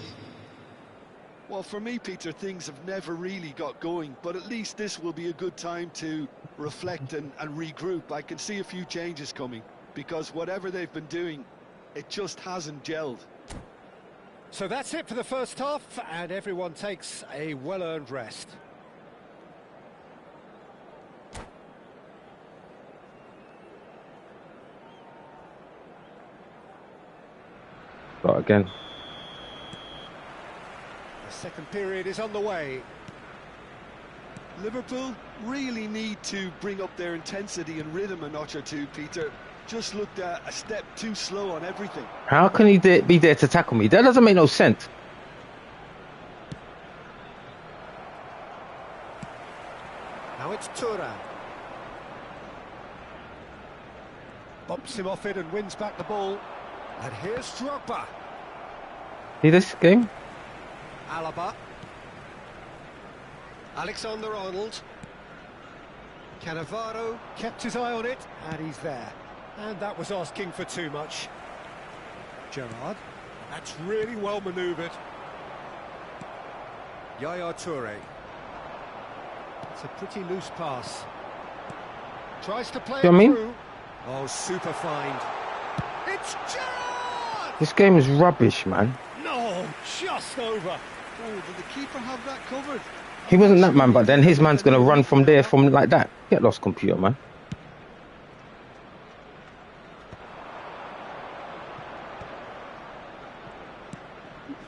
Well, for me, Peter, things have never really got going, but at least this will be a good time to reflect and regroup. I can see a few changes coming, because whatever they've been doing, it just hasn't gelled. So that's it for the first half, and everyone takes a well-earned rest. Start again. The second period is underway. Liverpool really need to bring up their intensity and rhythm a notch or two, Peter. Just looked a step too slow on everything. How can he be there to tackle me? That doesn't make no sense. Now it's Thuram. Bumps him off it and wins back the ball. And here's Drogba. See this game? Alaba. Alexander-Arnold. Cannavaro kept his eye on it, and he's there. And that was asking for too much. Gerrard. That's really well manoeuvred. Yaya Toure. It's a pretty loose pass. Tries to play it through. Oh, super find. It's Gerrard! This game is rubbish, man. No, just over. Oh, did the keeper have that covered? He wasn't that man, but then his man's going to run from there, from like that. Get lost, computer, man.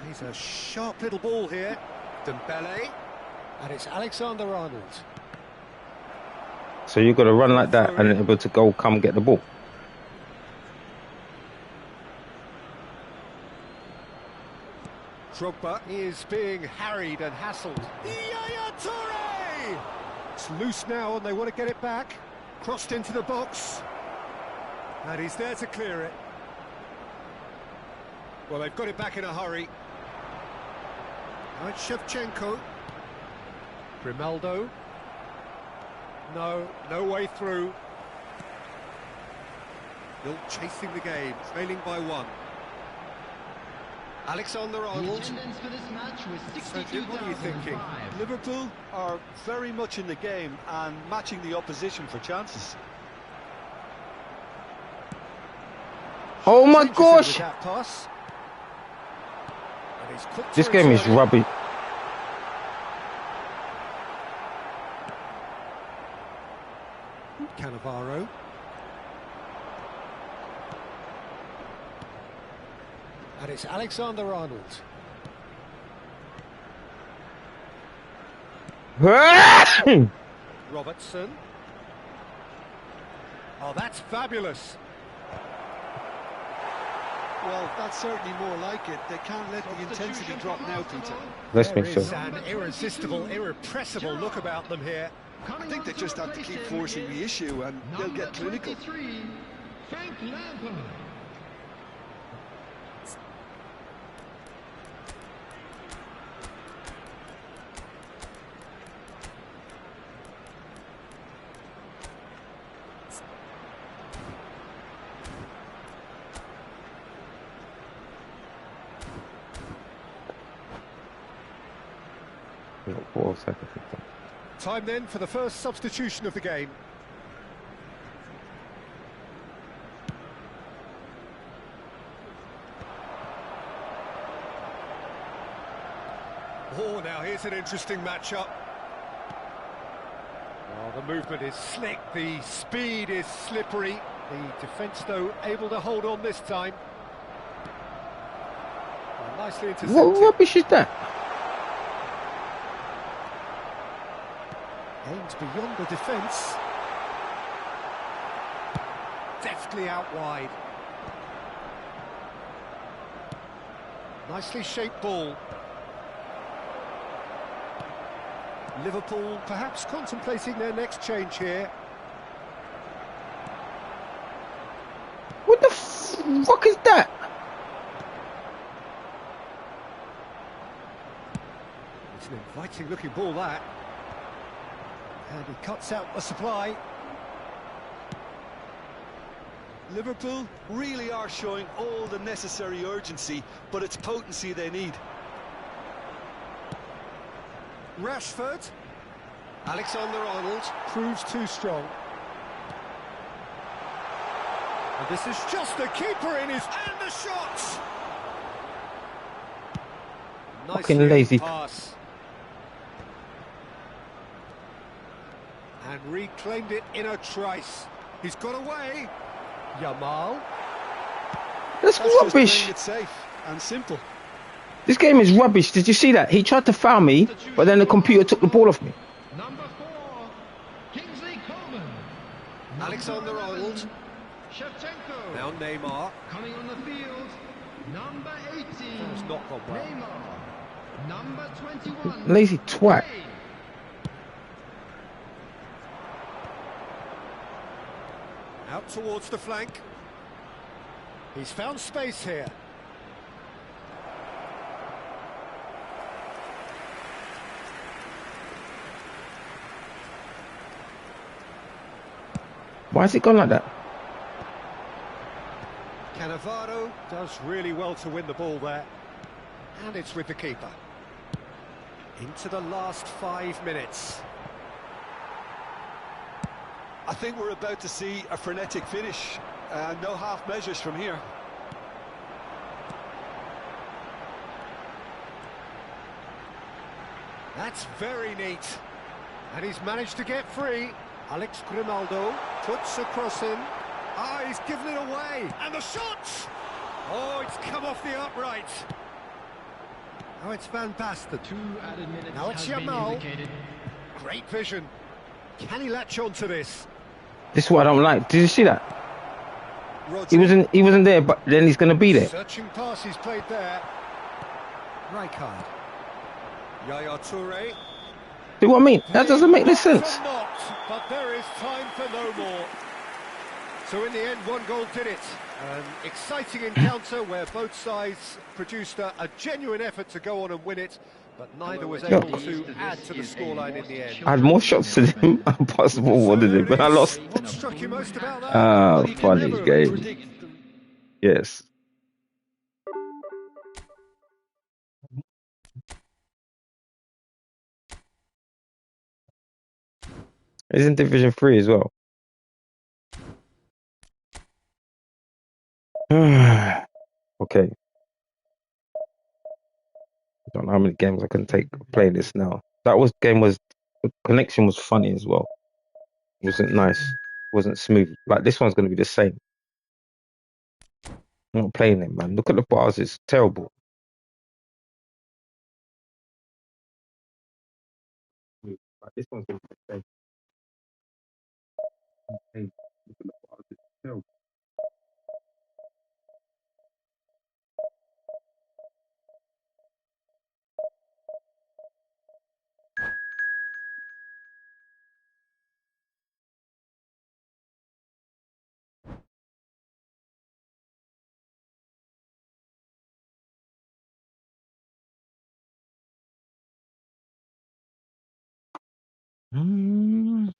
He's a sharp little ball here. Dembele. And it's Alexander-Arnold. So you've got to run like that and able to go, come get the ball. Drogba is being harried and hassled. Yaya Toure! It's loose now and they want to get it back. Crossed into the box. And he's there to clear it. Well, they've got it back in a hurry. Now it's Shevchenko. Grimaldo. No way through. Still chasing the game, trailing by one. Alexander-Arnold. What are you thinking? Liverpool are very much in the game and matching the opposition for chances. Oh my gosh! That pass. This game is rubbish. Cannavaro. And it's Alexander-Arnold. Robertson. Oh, that's fabulous. Well, that's certainly more like it. They can't let the intensity drop now, Peter. Let's make There sure. is an irresistible, irrepressible look about them here. I think they just have to keep forcing the issue and they'll get clinical. Frank Lampard. We've got 4 seconds. Time then for the first substitution of the game. Oh, now here's an interesting matchup. Oh, the movement is slick, the speed is slippery. The defence, though, able to hold on this time. Oh, nicely intercepted. What rubbish is that? Aims beyond the defence. Deftly out wide. Nicely shaped ball. Liverpool perhaps contemplating their next change here. What the fuck is that? It's an inviting looking ball, that. And he cuts out the supply. Liverpool really are showing all the necessary urgency, but it's potency they need. Rashford. Alexander-Arnold proves too strong. And this is just the keeper in his... And the shot! Fucking lazy. Pass. And reclaimed it in a trice. He's got away. Yamal. That's just rubbish. playing it safe and simple. This game is rubbish. Did you see that? He tried to foul me, but then the computer took the ball off me. Number 4, Kingsley Coman. Alexander Arnold. Shevchenko. Now Neymar. Coming on the field, number 18. It's not gone well. Neymar. Number 21. Lazy twat. Hey. Out towards the flank. He's found space here. Why has it gone like that? Cannavaro does really well to win the ball there. And it's with the keeper. Into the last 5 minutes. I think we're about to see a frenetic finish. No half measures from here. That's very neat. And he's managed to get free. Alex Grimaldo puts across him. Ah, he's given it away. And the shot! Oh, it's come off the upright. Oh, it's Van Basten. 2 added minutes Now it's has been Yamal. indicated. Great vision. Can he latch on to this? This is what I don't like. Did you see that? Roger. He wasn't there, but then he's gonna be there. Searching pass he's played there. Rijkaard. Yaya Toure. See what I mean? That doesn't make any sense. Not, but there is time for no more. So in the end, 1 goal did it. An exciting encounter where both sides produced a genuine effort to go on and win it, but neither was able to add to the scoreline in the end. I had more shots than him. I passed the ball, what did it? But I lost. What struck you most about that? Ah, You can funny never game. predict Yes. He's in Division 3 as well. Okay. I don't know how many games I can take playing this now. The connection was funny as well. It wasn't nice. It wasn't smooth. Like this one's gonna be the same. I'm not playing it, man. Look at the bars, it's terrible. Like this one's gonna be the same. Hey, look at the bars, it's terrible. Mm.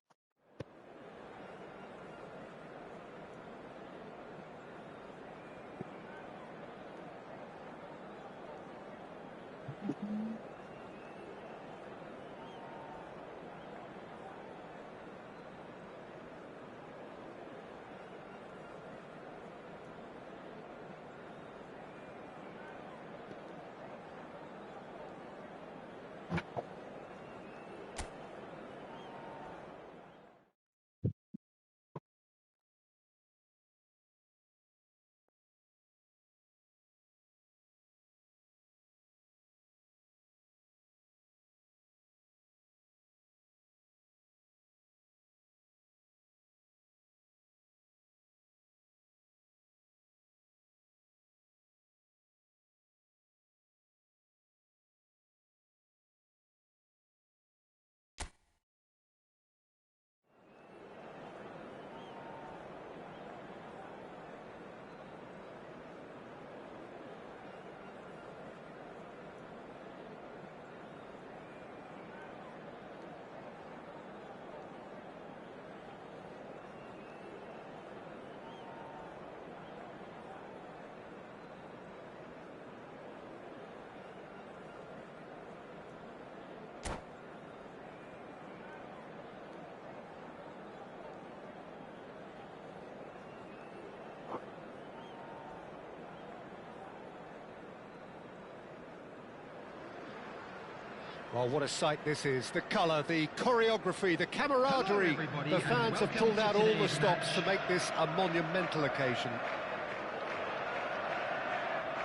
Well, what a sight this is. The colour, the choreography, the camaraderie. The fans have pulled out all the stops to make this a monumental occasion.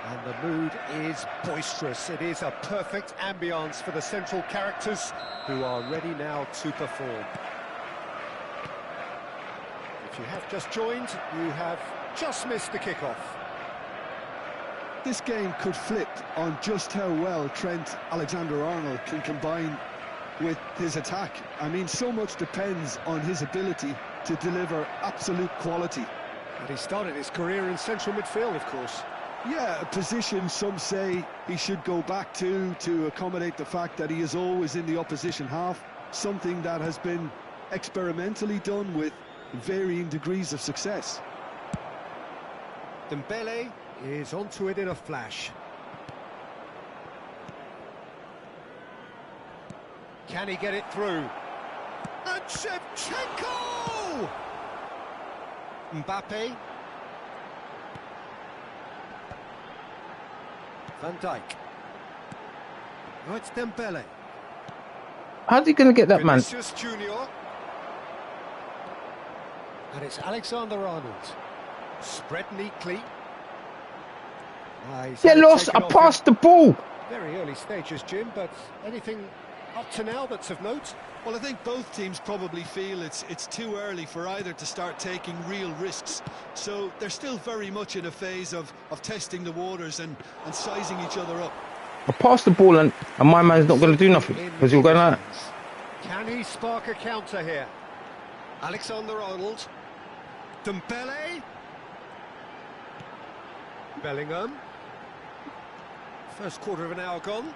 And the mood is boisterous. It is a perfect ambience for the central characters who are ready now to perform. If you have just joined, you have just missed the kickoff. This game could flip on just how well Trent Alexander-Arnold can combine with his attack. I mean, so much depends on his ability to deliver absolute quality. And he started his career in central midfield, of course. Yeah, a position some say he should go back to accommodate the fact that he is always in the opposition half, something that has been experimentally done with varying degrees of success. Dembele is onto it in a flash. Can he get it through? And Shevchenko! Mbappe. Van Dijk. Oh, it's Dembele. How's he going to get that, man? Vinicius Junior. And it's Alexander-Arnold. Spread neatly. Get lost! I passed the ball! Very early stages, Jim, but anything up to now that's of note? Well, I think both teams probably feel it's too early for either to start taking real risks. So they're still very much in a phase of testing the waters and sizing each other up. I passed the ball and my man's not going to do nothing because you're going to... Can he spark a counter here? Alexander-Arnold. Dembele. Bellingham. First quarter of an hour gone.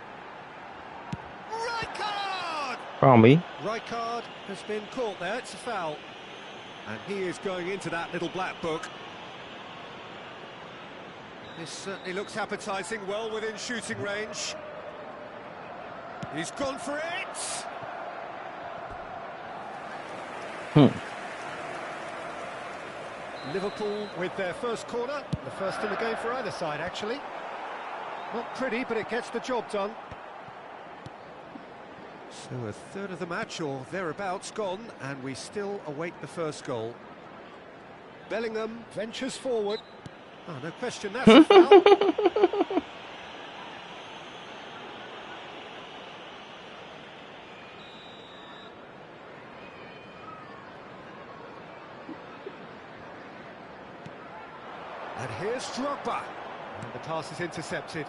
Rijkaard! Foul me. Rijkaard has been caught there, it's a foul. And he is going into that little black book. This certainly looks appetising, well within shooting range. He's gone for it! Liverpool with their first corner, the first in the game for either side, actually. Not pretty, but it gets the job done. So a third of the match, or thereabouts, gone, and we still await the first goal. Bellingham ventures forward. Oh, no question, that's a foul. And here's Drogba. And the pass is intercepted.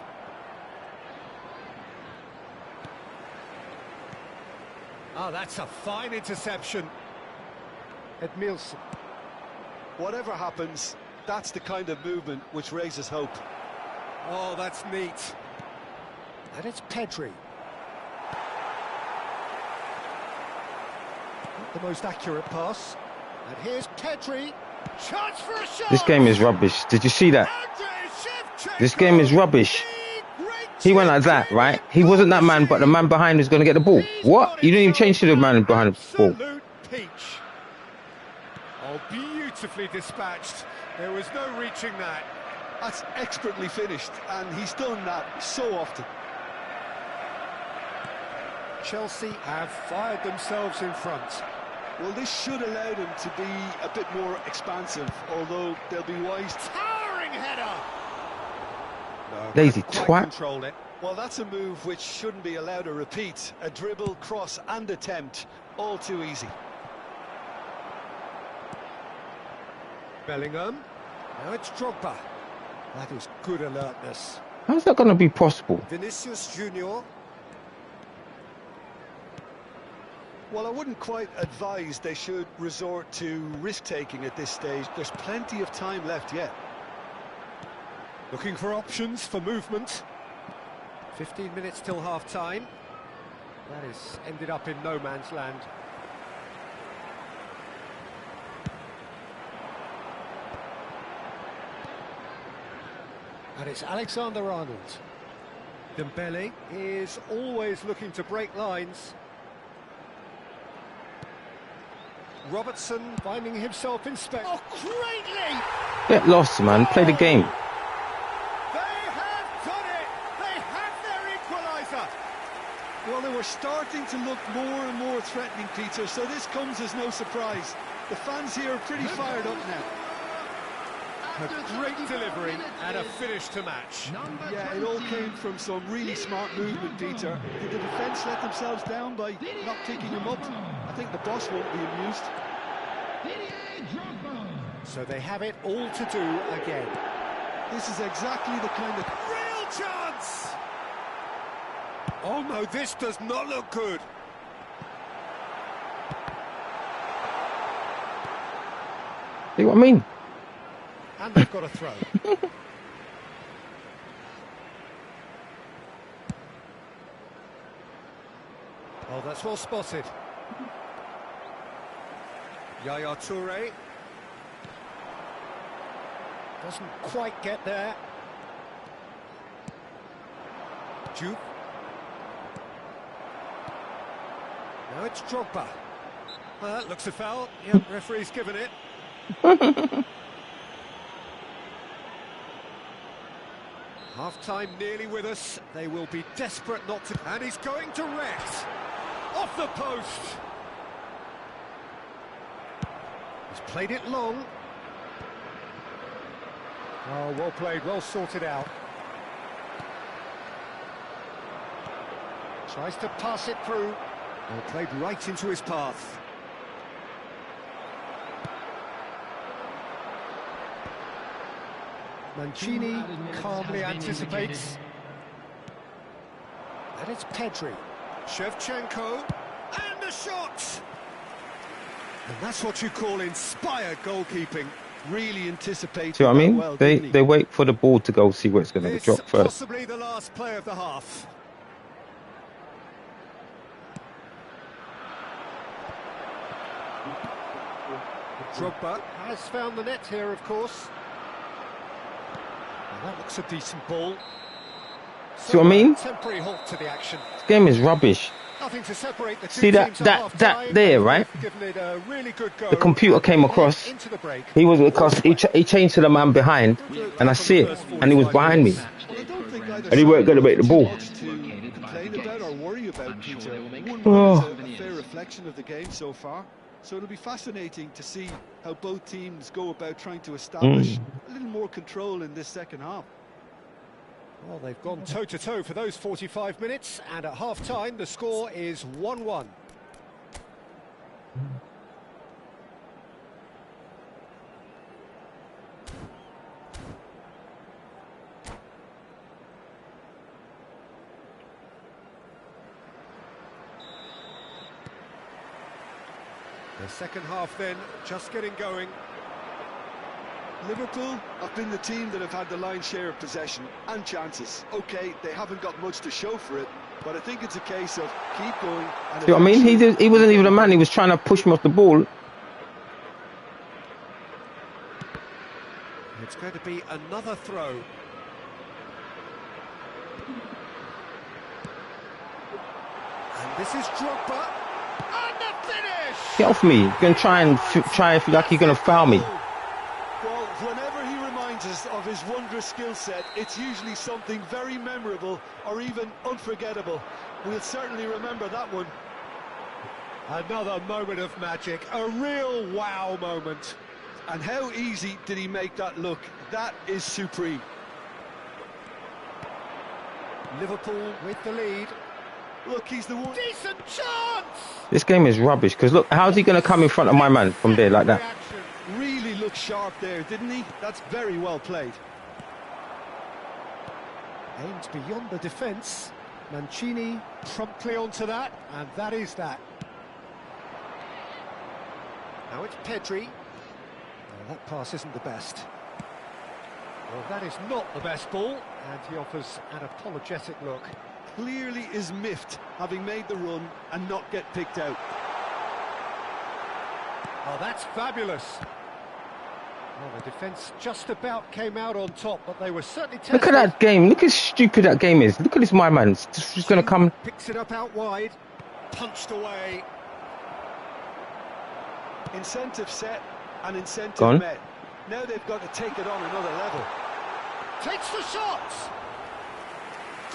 Oh, that's a fine interception. Edmilson. Whatever happens, that's the kind of movement which raises hope. Oh, that's neat. And it's Pedri. Not the most accurate pass. And here's Pedri. Chance for a shot. This game is rubbish. Did you see that? This game is rubbish. He went like that, right? He wasn't that man, but the man behind is going to get the ball. What? You didn't even change to the man behind the ball. Absolute peach. Oh, beautifully dispatched. There was no reaching that. That's expertly finished, and he's done that so often. Chelsea have fired themselves in front. Well, this should allow them to be a bit more expansive, although they'll be wise. Towering header! No, Lazy quite twat. controlled it. Well, that's a move which shouldn't be allowed to repeat. A dribble, cross and attempt, all too easy. Bellingham. Now it's Drogba. That is good alertness. How's that going to be possible? Vinicius Junior. Well, I wouldn't quite advise they should resort to risk-taking at this stage. There's plenty of time left yet. Looking for options for movement. 15 minutes till half-time. That has ended up in no man's land. And it's Alexander-Arnold. Dembele is always looking to break lines. Robertson finding himself in space. Oh, greatly! Get lost, man. Play the game. They have done it! They have their equaliser! Well, there were starting to look more and more threatening, Peter, so this comes as no surprise. The fans here are pretty fired up now. A great delivery and a finish to match. Yeah, it all came from some really smart movement, Peter. Did the defence let themselves down by not picking him up? I think the boss won't be amused. So they have it all to do again. This is exactly the kind of... Real chance! Oh no, this does not look good. See what I mean? And they've got a throw. Oh, that's well spotted. Yaya Toure. Doesn't quite get there. Juke. Now it's Drogba. Well, that looks a foul. Yep, referee's given it. Half-time nearly with us. They will be desperate not to... And he's going to Rex. Off the post. He's played it long. Oh, well played, well sorted out. Tries to pass it through. Well played right into his path. Mancini calmly anticipates. And it's Pedri. Shevchenko. And a shot! And that's what you call inspired goalkeeping. Really anticipated. See what I mean? Well, They wait for the ball to go, see where it's going to drop first. Possibly the last play of the half. Drogba has found the net here, of course. Well, that looks a decent ball. See what I mean? Temporary halt to the action. This game is rubbish. Nothing to separate the two See that teams at half-time. there, right? Given it a really good go. The computer came across. Into the break. He was across. He changed to the man behind, and I see it, and he was behind me, and he weren't going to make the ball. Complain about or worry about, Peter. Oh. A fair reflection of the game so far. So it'll be fascinating to see how both teams go about trying to establish a little more control in this second half. Well, they've gone toe-to-toe for those 45 minutes, and at half-time the score is 1-1. The second half then, just getting going. Liverpool have been the team that have had the lion's share of possession and chances. OK, they haven't got much to show for it, but I think it's a case of keep going. And See what I mean? He wasn't even a man. He was trying to push me off the ball. It's going to be another throw. And this is Drogba. And the finish! Get off me. You're going to try and feel like you're going to foul me. Well, whenever he reminds us of his wondrous skill set, it's usually something very memorable or even unforgettable. We'll certainly remember that one. Another moment of magic, a real wow moment. And how easy did he make that look? That is supreme. Liverpool with the lead. Look, he's the one. Decent chance! This game is rubbish, because look, how's he going to come in front of my man from there like that? Really looked sharp there, didn't he? That's very well played. Aimed beyond the defence. Mancini promptly onto that, and that is that. Now it's Pedri. Well, that pass isn't the best. Well, that is not the best ball, and he offers an apologetic look. Clearly is miffed, having made the run and not get picked out. Oh, that's fabulous. Well, the defence just about came out on top, but they were certainly tested. Look at that game. Look how stupid that game is. Look at this, my man. It's just going to come. Picks it up out wide. Punched away. Incentive set and incentive Gone. met. Now they've got to take it on another level. Takes the shot.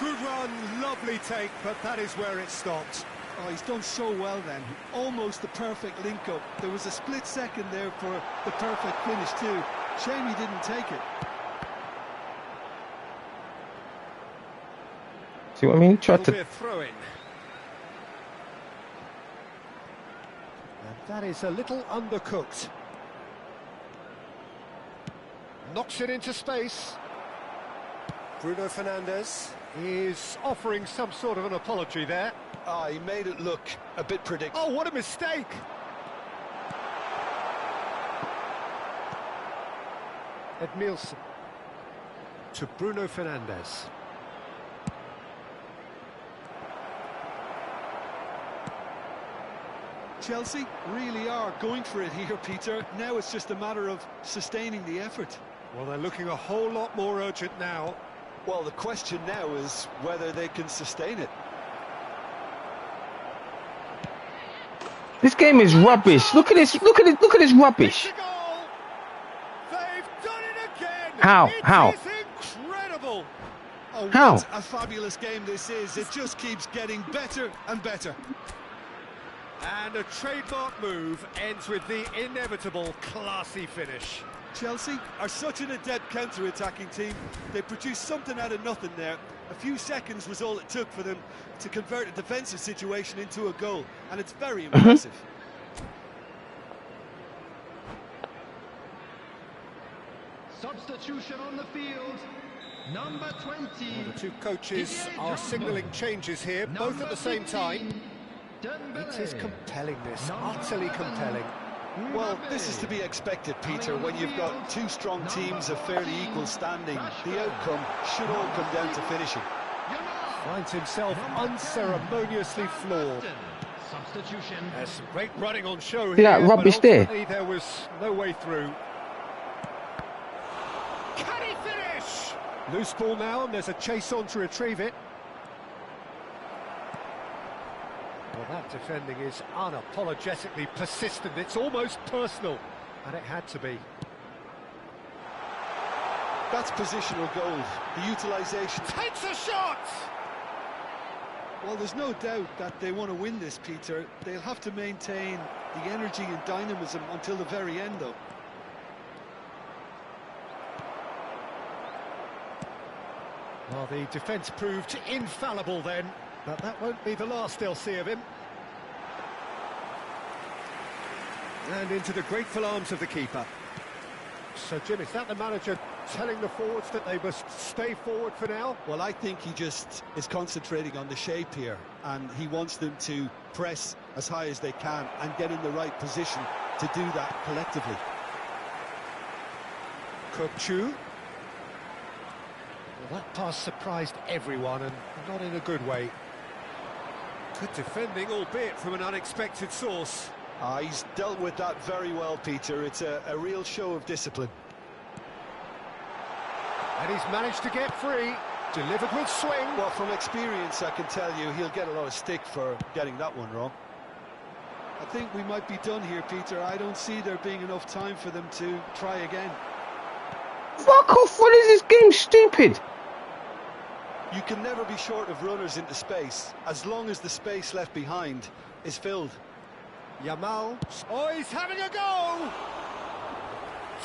Good run, lovely take, but that is where it stopped. Oh, he's done so well then. Almost the perfect link-up. There was a split second there for the perfect finish too. Shame he didn't take it. See what I mean? Try It'll to... be a throw-in. And that is a little undercooked. Knocks it into space. Bruno Fernandes is offering some sort of an apology there. Ah, he made it look a bit predictable. Oh, what a mistake! Edmilson to Bruno Fernandes. Chelsea really are going for it here, Peter. Now it's just a matter of sustaining the effort. Well, they're looking a whole lot more urgent now. Well, the question now is whether they can sustain it. This game is rubbish. Look at this. Look at it. Look at this rubbish. They've done it again. How? How? It is incredible. Oh, How? what a fabulous game this is. It just keeps getting better and better. And a trademark move ends with the inevitable classy finish. Chelsea are such an adept counter-attacking team. They produced something out of nothing there. A few seconds was all it took for them to convert a defensive situation into a goal, and it's very impressive. Substitution on the field. Number 20. Well, the two coaches are signalling changes here, both at the same time. It is compelling, this, utterly compelling. Well, this is to be expected, Peter, when you've got two strong teams of fairly equal standing. The outcome should all come down to finishing. Finds himself unceremoniously floored. Substitution. There's some great running on show See here, that rubbish but there? ultimately there was no way through. Can he finish? Loose ball now, and there's a chase on to retrieve it. Well, that defending is unapologetically persistent. It's almost personal, and it had to be. That's positional gold. The utilisation. Takes a shot! Well, there's no doubt that they want to win this, Peter. They'll have to maintain the energy and dynamism until the very end, though. Well, the defence proved infallible then, but that won't be the last they'll see of him. And into the grateful arms of the keeper. So, Jim, is that the manager telling the forwards that they must stay forward for now? Well, I think he just is concentrating on the shape here, and he wants them to press as high as they can and get in the right position to do that collectively. Kukçu. Well, that pass surprised everyone, and not in a good way. Good defending, albeit from an unexpected source. He's dealt with that very well, Peter. It's a real show of discipline. And he's managed to get free, delivered with swing. Well, from experience, I can tell you he'll get a lot of stick for getting that one wrong. I think we might be done here, Peter. I don't see there being enough time for them to try again. Fuck off. What is this game stupid? You can never be short of runners into space, as long as the space left behind is filled. Yamal. Oh, he's having a go!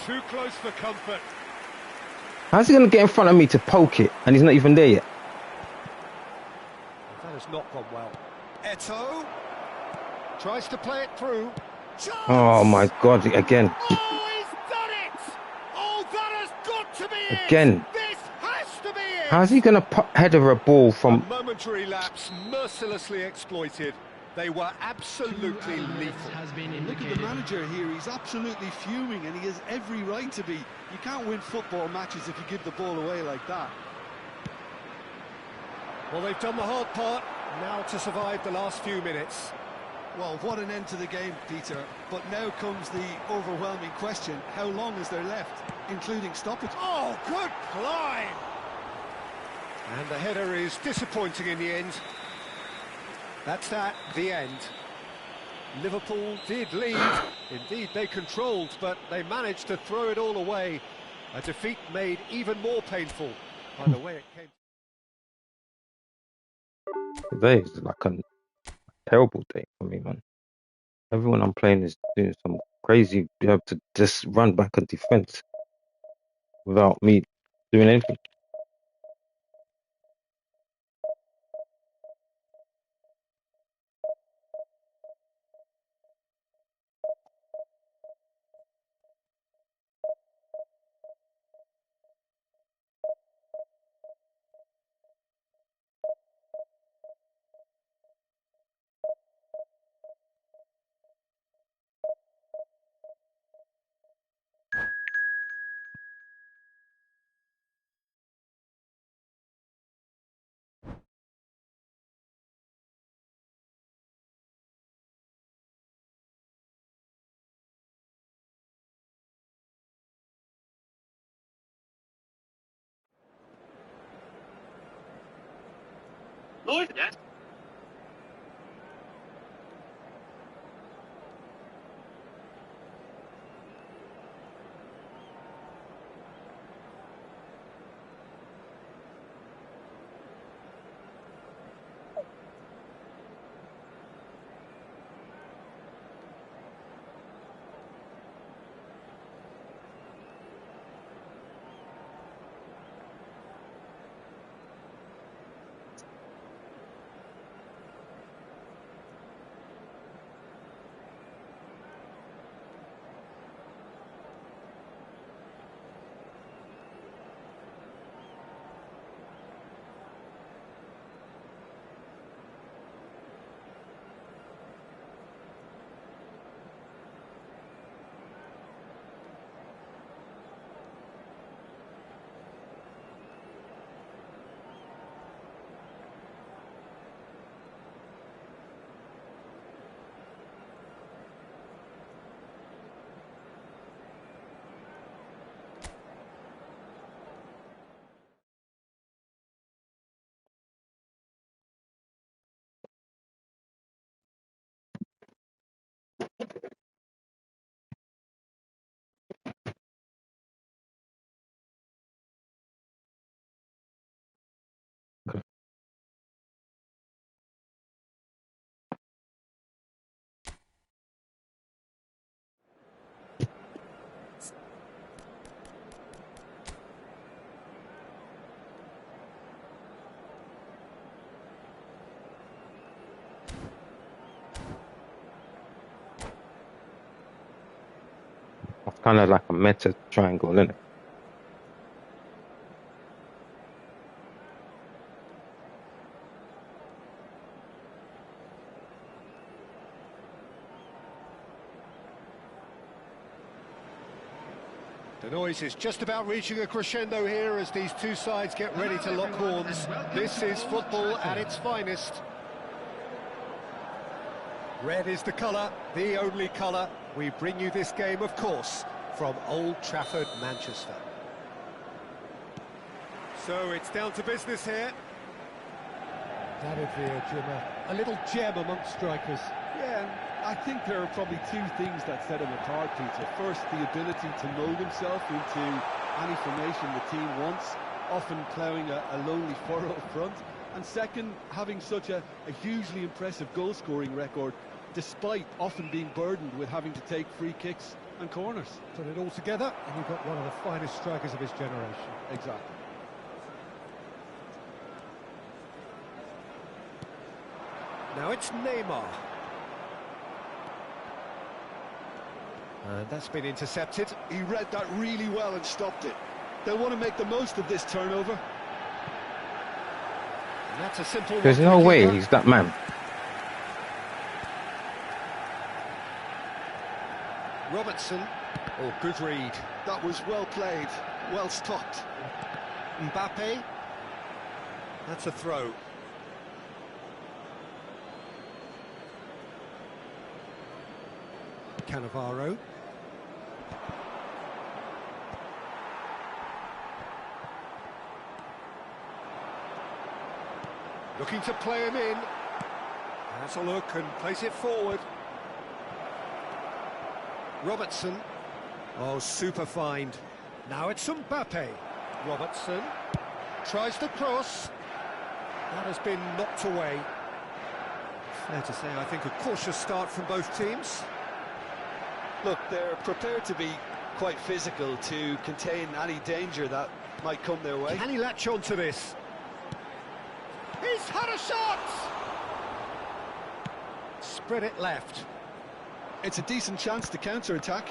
Too close for comfort. How's he going to get in front of me to poke it, and he's not even there yet? That has not gone well. Eto'o tries to play it through. Chance! Oh my God! Again. Oh, he's done it! Oh, that has got to be it! Again. This has to be it! How's he going to header a ball from? A momentary lapse, mercilessly exploited. They were absolutely lethal. Has been Look at indicated. the manager here. He's absolutely fuming, and he has every right to be. You can't win football matches if you give the ball away like that. Well, they've done the hard part. Now to survive the last few minutes. Well, what an end to the game, Peter. But now comes the overwhelming question. How long is there left, including stoppage? Oh, good climb! And the header is disappointing in the end. That's that, the end. Liverpool did lead. Indeed, they controlled, but they managed to throw it all away. A defeat made even more painful by the way it came. Today is like a terrible day for me, man. Everyone I'm playing is doing some crazy. You have to just run back and defense without me doing anything. Lord, yes. It's kind of like a meta triangle, isn't it? The noise is just about reaching a crescendo here as these two sides get ready to lock horns. This is football at its finest. Red is the colour, the only colour. We bring you this game, of course, from Old Trafford, Manchester. So it's down to business here. David Villa, a little gem amongst strikers. Yeah, I think there are probably two things that set him apart, Peter. First, the ability to mould himself into any formation the team wants, often ploughing a lonely furrow up front. And second, having such a hugely impressive goal-scoring record, despite often being burdened with having to take free kicks and corners. Put it all together, and you've got one of the finest strikers of his generation. Exactly. Now it's Neymar. And that's been intercepted. He read that really well and stopped it. They'll want to make the most of this turnover. And that's a simple There's no way he's that man. Robertson. Oh, good read. That was well played, well stopped. Mbappe. That's a throw. Cannavaro. Looking to play him in. That's a look and place it forward. Robertson. Oh, super find. Now it's Mbappe. Robertson tries to cross. That has been knocked away. Fair to say, I think a cautious start from both teams. Look, they're prepared to be quite physical to contain any danger that might come their way. Can he latch on to this? He's had a shot! Spread it left. It's a decent chance to counter-attack.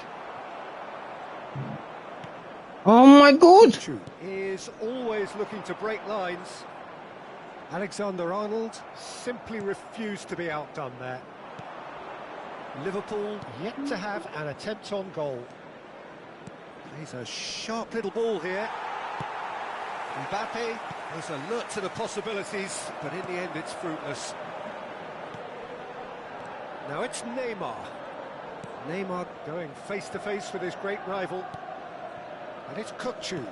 Oh my God! Is always looking to break lines. Alexander-Arnold simply refused to be outdone there. Liverpool yet to have an attempt on goal. He's a sharp little ball here. Mbappe is alert to the possibilities, but in the end it's fruitless. Now it's Neymar. Neymar going face-to-face with his great rival. And it's Kukçu.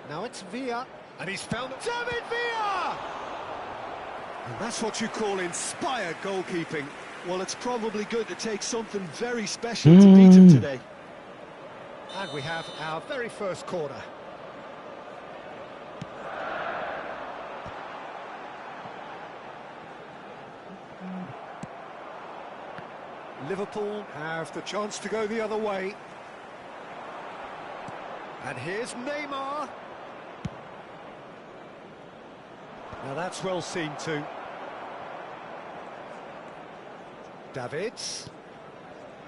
Now it's Villa. And he's found David Villa! And that's what you call inspired goalkeeping. Well, it's probably good to take something very special to beat him today. And we have our very first corner. Liverpool have the chance to go the other way. And here's Neymar. Now that's well seen too. Davids.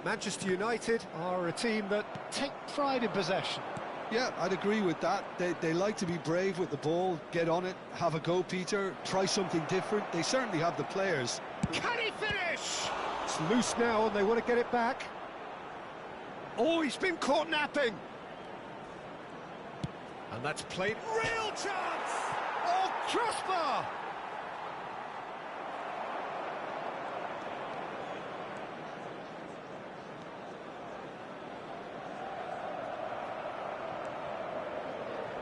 Manchester United are a team that take pride in possession. Yeah, I'd agree with that. They like to be brave with the ball, get on it, have a go, Peter, try something different. They certainly have the players. Can he finish? It's loose now and they want to get it back. Oh, he's been caught napping. And that's played. Real chance! Oh, crossbar!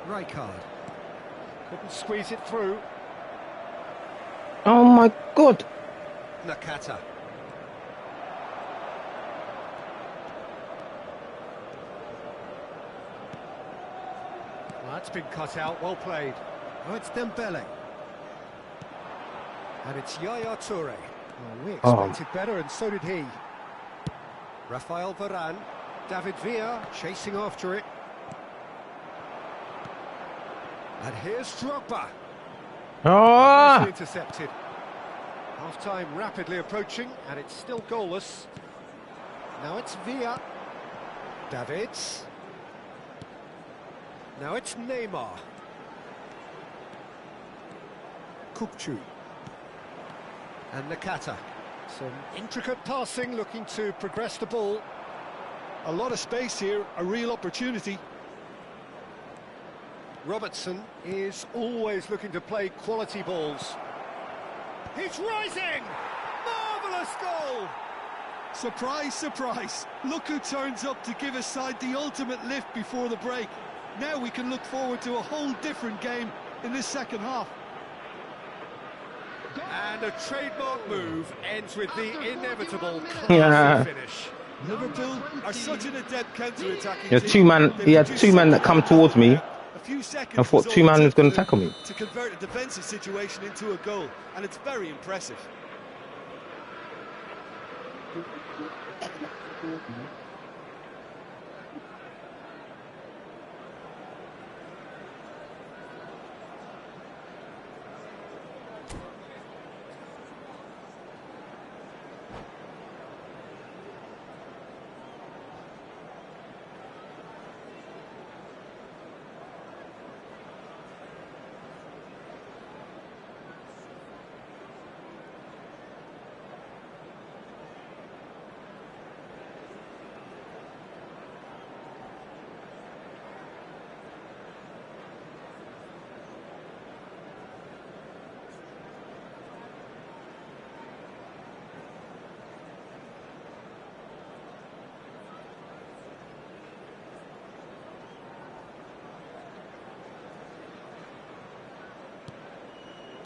Rijkaard couldn't squeeze it through. Oh my God! Nakata. Well, that's been cut out, well played. Oh, it's Dembele. And it's Yaya Toure. Oh, we expected better, and so did he. Rafael Varane. David Villa chasing after it. And here's Drogba. Ah! Intercepted. Half-time rapidly approaching, and it's still goalless. Now it's Villa. Davids. Now it's Neymar. Kukçu. And Nakata. Some intricate passing, looking to progress the ball. A lot of space here, a real opportunity. Robertson is always looking to play quality balls. He's rising! Marvellous goal! Surprise, surprise. Look who turns up to give his side the ultimate lift before the break. Now we can look forward to a whole different game in this second half. And a trademark move ends with the inevitable classy finish. Liverpool are such an adept counter-attacking Yeah, he had two men that come towards me. A few seconds I thought two men was going to tackle me. to convert a defensive situation into a goal, and it's very impressive.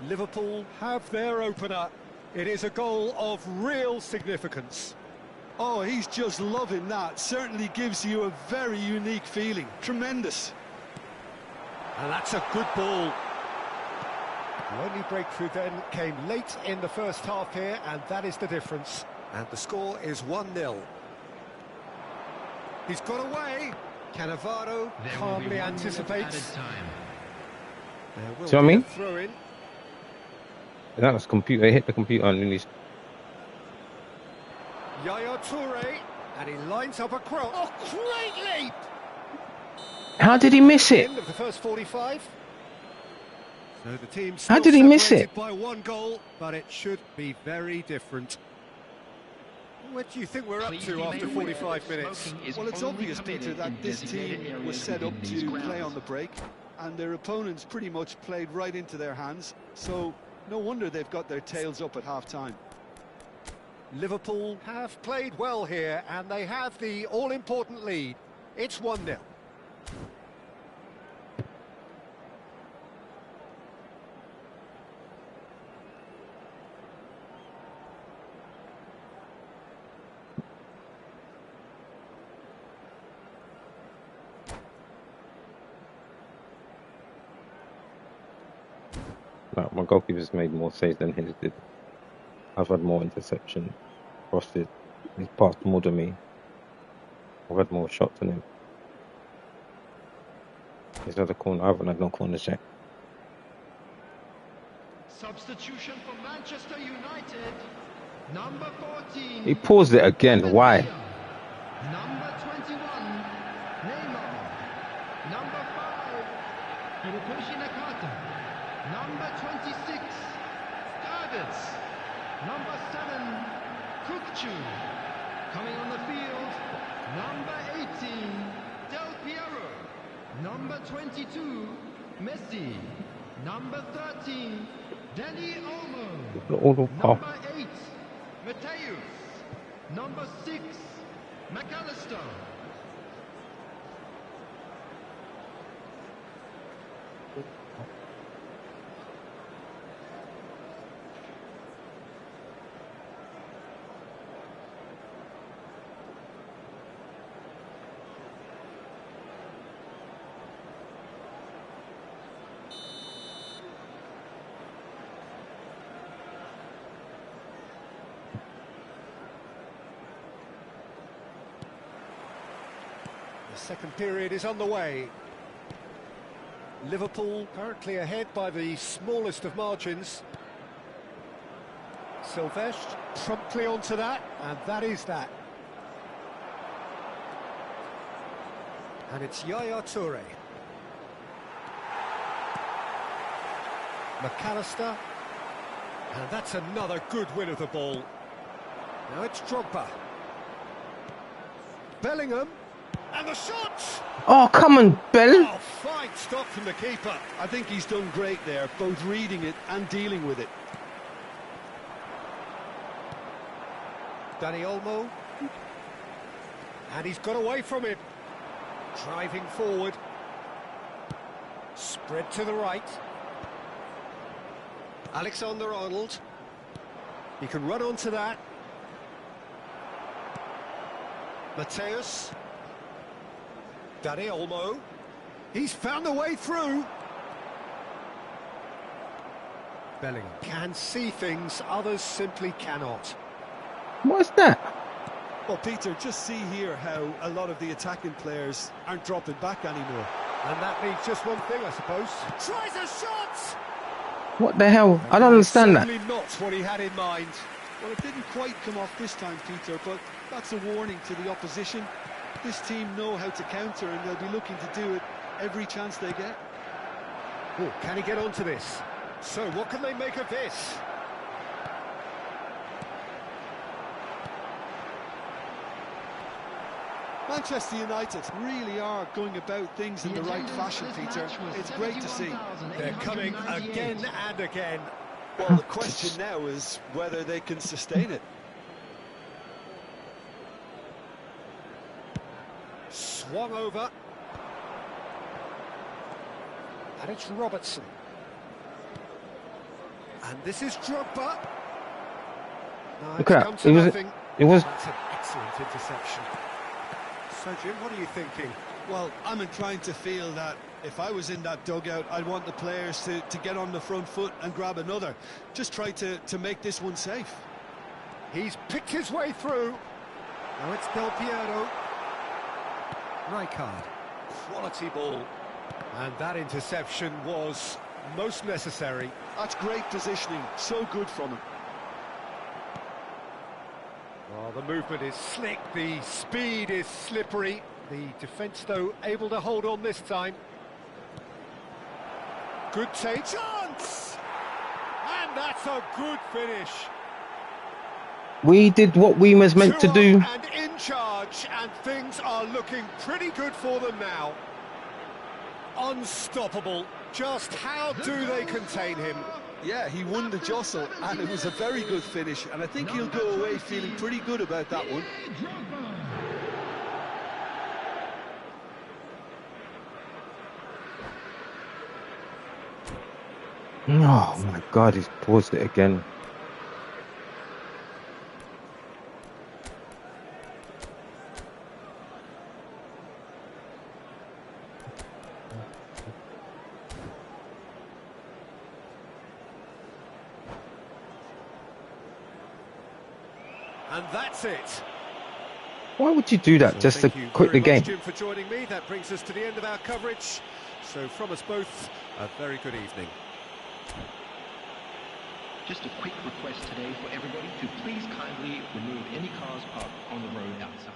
Liverpool have their opener. It is a goal of real significance. Oh, he's just loving that. Certainly gives you a very unique feeling. Tremendous. And that's a good ball. The only breakthrough then came late in the first half here, and that is the difference. And the score is 1-0. He's got away. Cannavaro calmly anticipates. There will See what I be a mean? throw in. That was computer. It hit the computer and released. Yaya Toure, and he lines up a cross. Oh, great leap! How did he miss it? End of the first 45. So the team How did he miss it? by one goal, but it should be very different. What do you think we're up to after 45 minutes? Well, it's obvious, Peter, that this team was set up to play on the break, and their opponents pretty much played right into their hands, so no wonder they've got their tails up at half-time. Liverpool have played well here, and they have the all-important lead. It's 1-0. Like, my goalkeeper's made more saves than his did. I've had more interceptions, crosses. He's passed more than me. I've had more shots than him. He's had a corner. I haven't had no corners yet. Substitution for Manchester United. Number 14. He paused it again. Why? Number 21. Neymar. Number 5. Hirotoshi Nakata. Number 26. Davids. Number 7. Kukchu. Coming on the field. Number 18. Del Piero. Number 22. Messi. Number 13. Danny Olmo. Number 8. Mateus. Number 6. McAllister. The second period is on the way. Liverpool currently ahead by the smallest of margins. Silvestre promptly onto that, and that is that. And it's Yaya Toure. McAllister. And that's another good win of the ball. Now it's Drogba. Bellingham. And the shot! Oh, come on, Bell. Oh, fine stop from the keeper. I think he's done great there, both reading it and dealing with it. Danny Olmo. And he's got away from it. Driving forward. Spread to the right. Alexander-Arnold. He can run onto that. Mateus. Danny Olmo. He's found a way through. Bellingham can see things others simply cannot. What's that? Well, Peter, just see here how a lot of the attacking players aren't dropping back anymore. And that means just one thing, I suppose. Tries a shot! What the hell? I don't understand that. Certainly not what he had in mind. Well, it didn't quite come off this time, Peter, but that's a warning to the opposition. This team know how to counter, and they'll be looking to do it every chance they get. Oh, can he get onto this? So what can they make of this? Manchester United really are going about things in the right fashion, Peter. It's great to see. They're coming again and again. Well, the question now is whether they can sustain it. Swung over. And it's Robertson. And this is Drogba. No, Look at that. It was. That's an excellent interception. So, Jim, what are you thinking? Well, I'm inclined to feel that If I was in that dugout, I'd want the players to get on the front foot and grab another. Just try to make this one safe. He's picked his way through. Now it's Del Piero. Rijkaard. Quality ball. And that interception was most necessary. That's great positioning. So good from him. Well, the movement is slick. The speed is slippery. The defence, though, able to hold on this time. Good take. Chance! And that's a good finish. We did what we was meant to do. And in charge, and things are looking pretty good for them now. Unstoppable. Just how do they contain him? Yeah, he won the jostle, and it was a very good finish, and I think he'll go away feeling pretty good about that one. Oh my God, he's paused it again. And that's it. Why would you do that, just to quit the game? Thank you very much, Jim, for joining me. That brings us to the end of our coverage. So from us both, a very good evening. Just a quick request today for everybody to please kindly remove any cars parked on the road outside.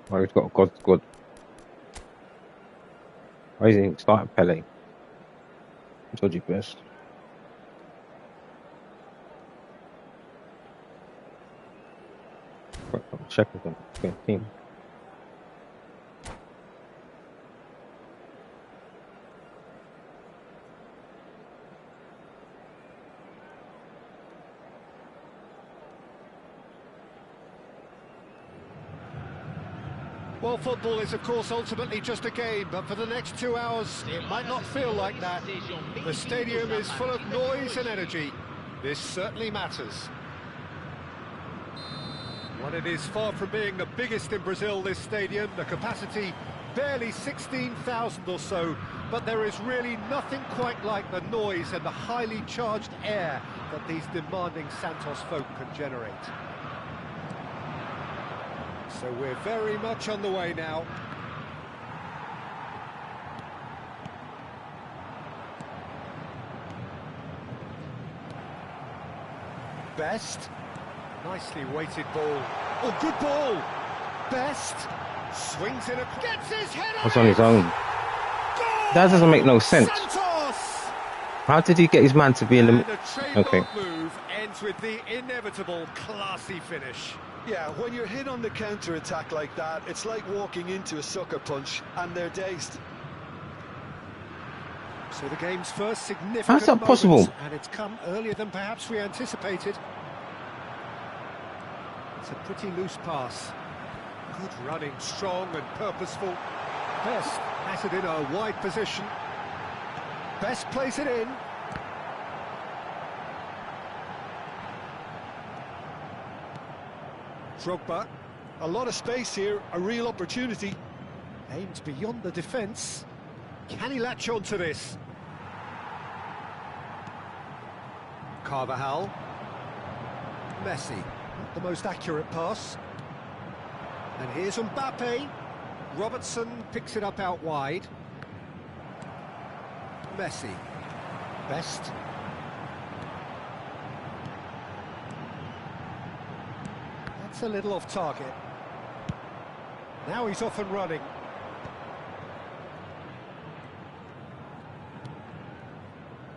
Oh, he's got a God squad. Why isn't he starting Pele? I told you best. Check with him. Good team. Well, football is, of course, ultimately just a game, but for the next 2 hours, it might not feel like that. The stadium is full of noise and energy. This certainly matters. Well, it is far from being the biggest in Brazil, this stadium. The capacity, barely 16,000 or so, but there is really nothing quite like the noise and the highly charged air that these demanding Santos folk can generate. So we're very much on the way now. Best. Nicely weighted ball. Oh, good ball. Best. Swings in a... Gets his head on Was on his own. Goal! That doesn't make no sense. Santos! How did he get his man to be in the... And a trademark Okay. move ends with the inevitable classy finish. Yeah, when you're hit on the counter-attack like that, it's like walking into a sucker punch, and they're dazed. So the game's first significant How's that moment, possible? and it's come earlier than perhaps we anticipated. It's a pretty loose pass. Good running, strong and purposeful. Best has it in a wide position. Best plays it in. Drogba. A lot of space here, a real opportunity. Aimed beyond the defence. Can he latch on to this? Carvajal. Messi. Not the most accurate pass. And here's Mbappe. Robertson picks it up out wide. Messi. Best. That's a little off target. Now he's off and running.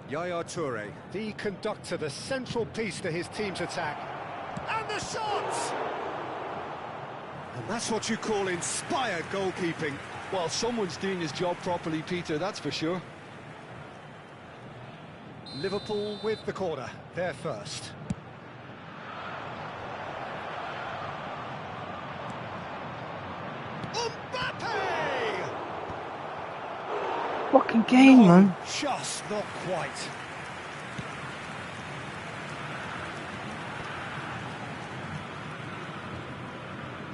Yaya Toure, the conductor, the central piece to his team's attack. And the shot! And that's what you call inspired goalkeeping. Well, someone's doing his job properly, Peter, that's for sure. Liverpool with the corner, they're first. Mbappe! Fucking game, man. Just not quite.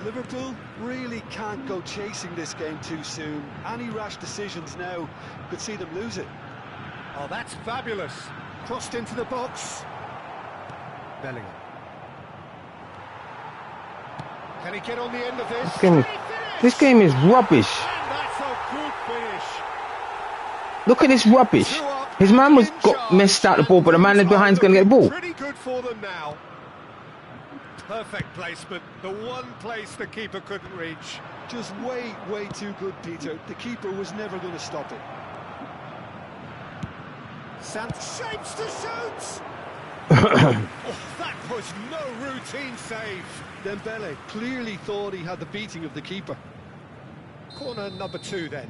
Liverpool really can't go chasing this game too soon. Any rash decisions now could see them lose it. Oh, that's fabulous. Crossed into the box. Bellingham. Can he get on the end of this? This game is rubbish. And that's a good finish. Look at this rubbish. His man was got messed out the ball, but the man behind's going to get the ball. Pretty good for them now. Perfect placement. The one place the keeper couldn't reach. Just way too good, Peter. The keeper was never going to stop it. Shapes to shoot. Oh, that was no routine save. Dembele clearly thought he had the beating of the keeper. Corner number 2 then.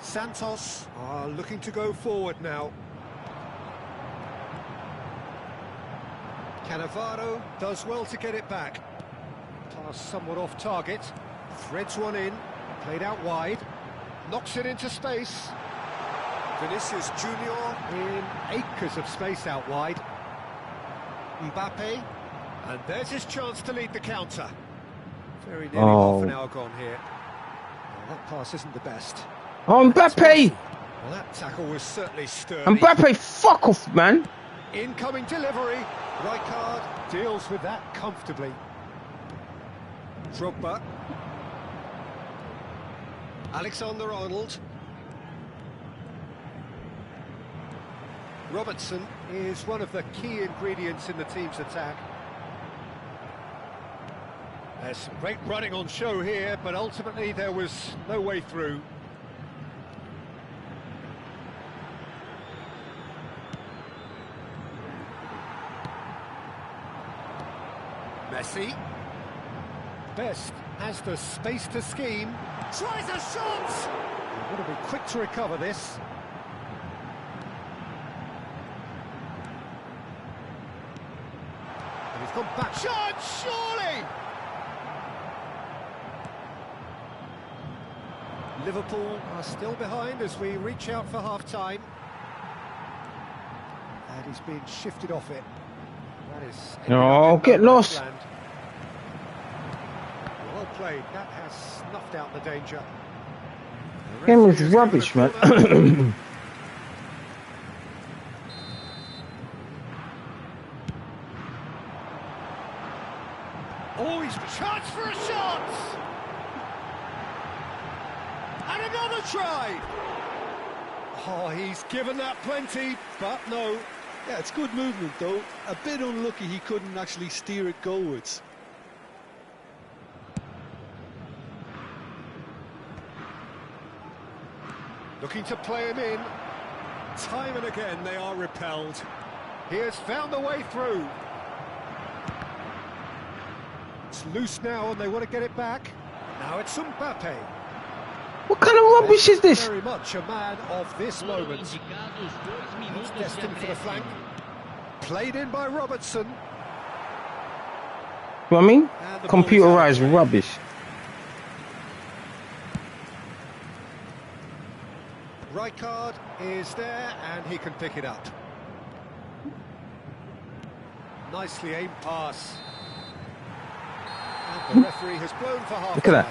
Santos are looking to go forward now. Cannavaro does well to get it back. Pass somewhat off target. Threads one in, played out wide. Knocks it into space. Vinicius Junior in acres of space out wide. Mbappe. And there's his chance to lead the counter. Very nearly half an hour gone here. Well, that pass isn't the best. Oh, Mbappe! Well, that tackle was certainly sturdy. Mbappe, fuck off, man. Incoming delivery. Rijkaard deals with that comfortably. Drogba. Alexander-Arnold. Robertson is one of the key ingredients in the team's attack. There's some great running on show here, but ultimately there was no way through. Messi. Best has the space to scheme. Tries a shot! You've got to be quick to recover this. And he's gone back. Shot! Surely! Liverpool are still behind as we reach out for half-time. And he's been shifted off it. That is... Oh, get lost. Well played. That has snuffed out the danger. Game was rubbish, man. Oh, he's chance for a shot! And another try! Oh, he's given that plenty, but no. Yeah, it's good movement, though. A bit unlucky he couldn't actually steer it goalwards. Looking to play him in. Time and again they are repelled. He has found a way through. It's loose now and they want to get it back. Now it's Mbappe. What kind of rubbish is this? Very much a man of this moment. He's destined for the flank. Played in by Robertson. You know what I mean? Computerized rubbish. Rijkaard is there and he can pick it up. Nicely aimed pass. And the referee has blown for half. Look at that.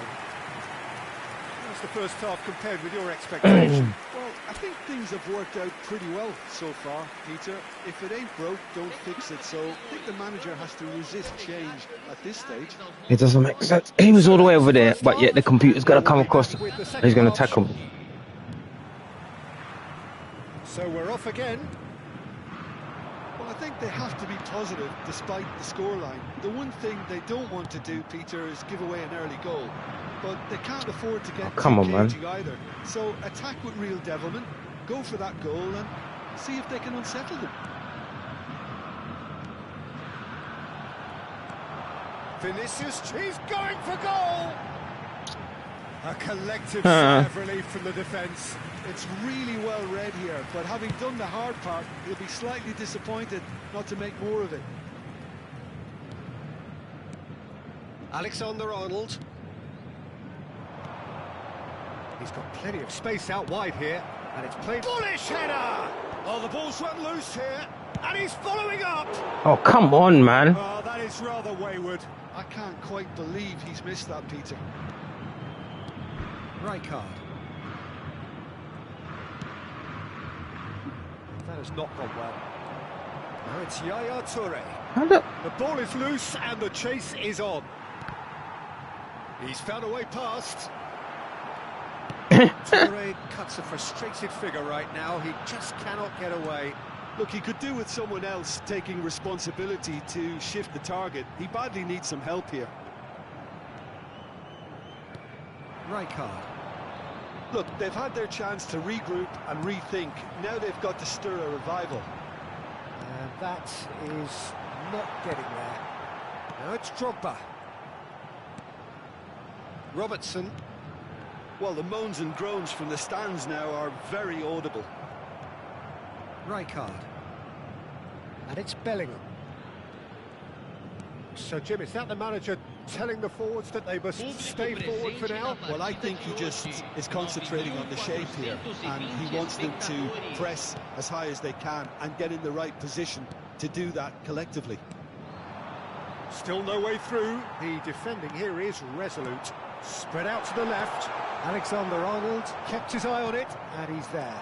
That's the first half compared with your expectations. Well, I think things have worked out pretty well so far, Peter. If it ain't broke, don't fix it. So I think the manager has to resist change at this stage. It doesn't make sense. He was all the way over there, but yet the computer's got to come across and he's going to tackle him. So we're off again. Well, I think they have to be positive despite the scoreline. The one thing they don't want to do, Peter, is give away an early goal. But they can't afford to get come on, man. either. So attack with real devilment, go for that goal and see if they can unsettle them. Vinicius, he's going for goal! A collective sigh of relief from the defence. It's really well read here, but having done the hard part, he'll be slightly disappointed not to make more of it. Alexander-Arnold. He's got plenty of space out wide here, and it's played. Bullish header! Oh, the ball's run loose here, and he's following up! Oh, come on, man. Oh, that is rather wayward. I can't quite believe he's missed that, Peter. Rijkaard. That has not gone well. Now it's Yaya Toure. The ball is loose and the chase is on. He's found a way past. Toure cuts a frustrated figure right now. He just cannot get away. Look, he could do with someone else taking responsibility to shift the target. He badly needs some help here. Rijkaard. Look, they've had their chance to regroup and rethink. Now they've got to stir a revival. And that is not getting there. Now it's Drogba. Robertson. Well, the moans and groans from the stands now are very audible. Rijkaard. And it's Bellingham. So, Jim, is that the manager telling the forwards that they must stay forward for now? Well, I think he just is concentrating on the shape here, and he wants them to press as high as they can and get in the right position to do that collectively. Still no way through. The defending here is resolute. Spread out to the left. Alexander-Arnold kept his eye on it, and he's there.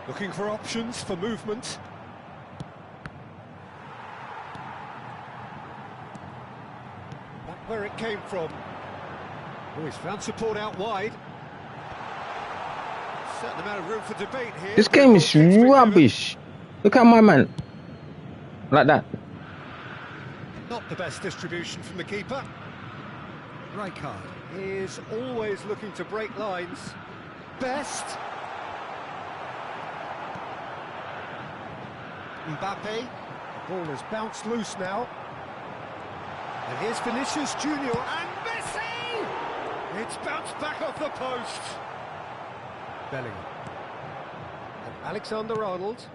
Looking for options for movement. Back where it came from. Oh, he's found support out wide. Certain amount of room for debate here. This game is rubbish. Look at my man. Like that. Not the best distribution from the keeper. Rijkaard is always looking to break lines. Best. Mbappe. The ball has bounced loose now. And here's Vinicius Junior and Messi! It's bounced back off the post. Bellingham. And Alexander-Arnold.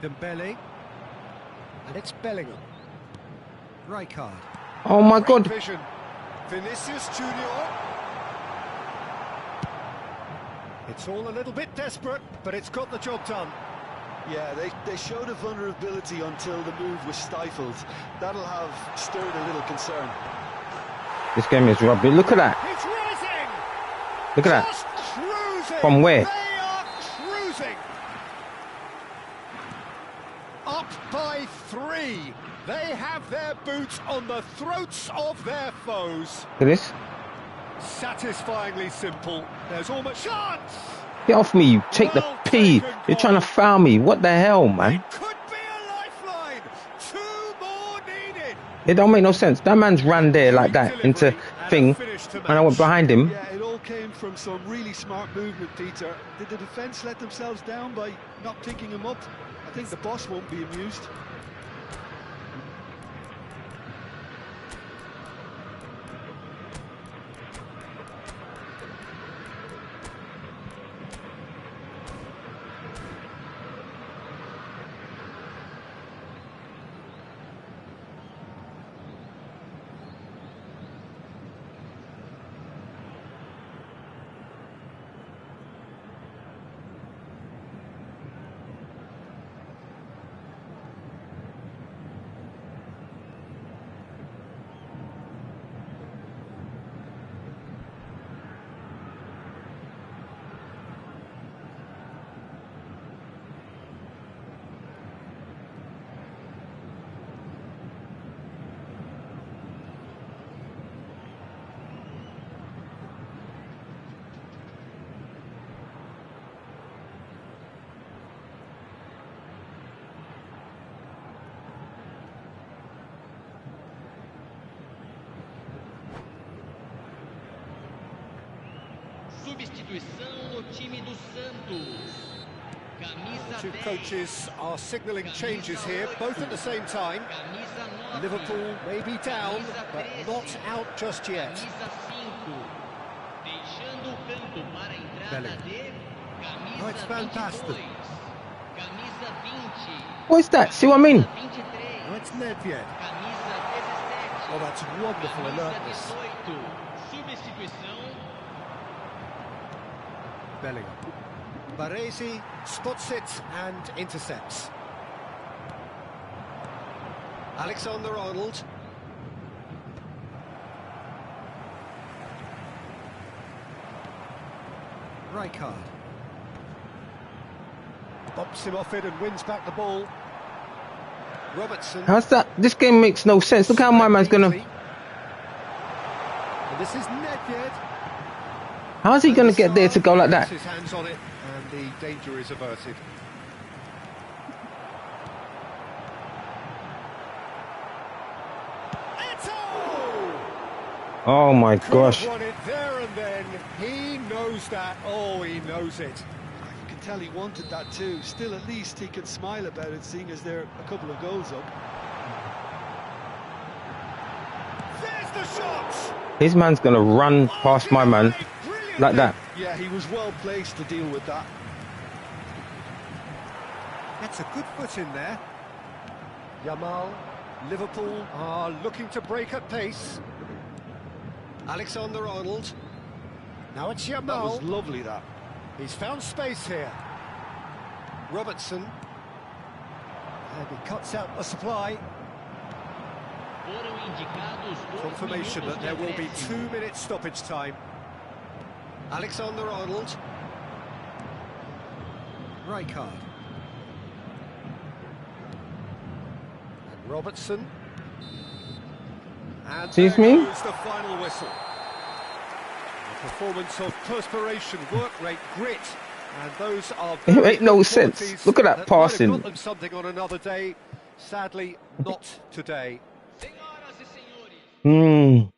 Dembele. And it's Bellingham. Rijkaard. Oh my God. Vision. Vinicius Junior. It's all a little bit desperate, but it's got the job done. Yeah, they showed a vulnerability until the move was stifled. That'll have stirred a little concern. This game is rubbish. Look at that. It's rising. Look at Just that. cruising. From where? They are cruising. Up by 3. They have their boots on the throats of their foes. Look at this. Satisfyingly simple. There's almost chance. Get off me, you take the Well P. taken, You're trying to Cole. foul me. What the hell, man? It could be a lifeline. 2 more needed. It don't make no sense. That man's ran there like Quick that into delivery and a thing, finish to and I went match. behind him. Yeah, it all came from some really smart movement, Peter. Did the defence let themselves down by not picking him up? I think the boss won't be amused. Substituição no time do Santos. The Camisa two 10. coaches are signalling changes here, both at the same time. Camisa 9. Liverpool may be down, but not out just yet. Camisa 5. Deixando o campo para a entrada Bellingham. de camisa Oh, it's Van 22. Basten. Camisa 20. What is that? See what I mean? Camisa 23. Oh, it's Nedved. Camisa 17. Oh, that's wonderful Camisa alertness. 18. Substituição. Bellingham. Baresi spots it and intercepts. Alexander-Arnold. Rijkaard. Bumps him off it and wins back the ball. Robertson. How's that? This game makes no sense. Look how my man's gonna. And this is Nedved. How's he gonna get there to go like that? His hands on it, and the danger is averted. Oh my Could have gosh! won it there and then. He knows that. Oh, he knows it. You can tell he wanted that too. Still, at least he can smile about it, seeing as they're a couple of goals up. There's the shot. His man's gonna run past my man like that. Yeah, he was well placed to deal with that. That's a good foot in there. Yamal. Liverpool are looking to break at pace. Alexander-Arnold. Now it's That Yamal. was lovely, that. He's found space here. Robertson. And he cuts out the supply. Foram indicados 2 Confirmation minutos that de there will be acréscimo. 2 minutes stoppage time. Alexander-Arnold. Rijkaard. And Robertson. And Excuse there me? goes the final whistle. A performance of perspiration, work rate, grit, and those are It very make no good sense. qualities Look at that might have passing. got them something on another day. Sadly, not today. Senhoras e senhores. Hmm.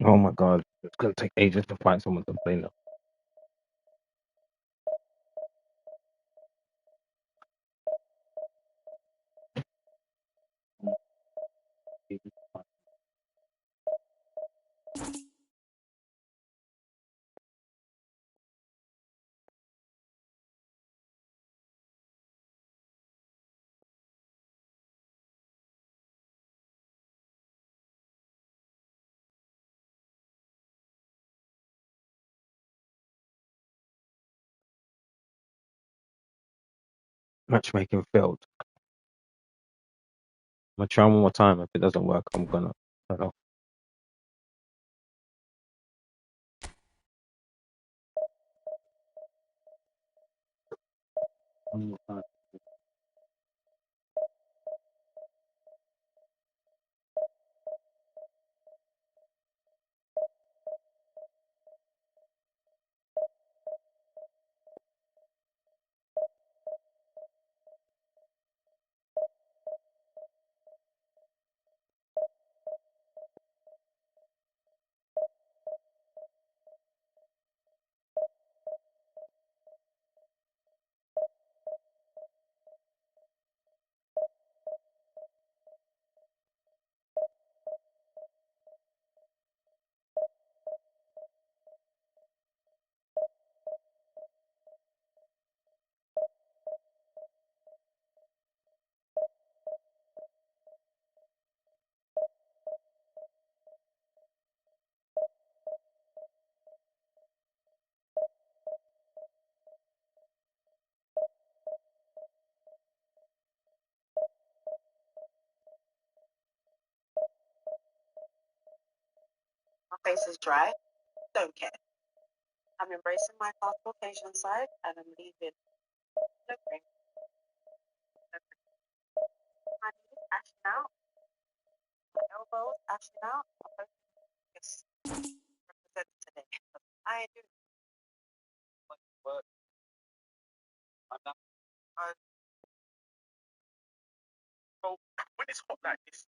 Oh my god, it's gonna take ages to find someone to play now. Matchmaking failed. I'm gonna try one more time. If it doesn't work, I'm gonna turn off. One more time. My face is dry. Don't care. I'm embracing my fast Caucasian side and I'm leaving no cream. No cream. My knees ashing out. My elbows ashing out. I'm hoping it's represented today. I ain't doing work. I'm not. So when it's hot like this,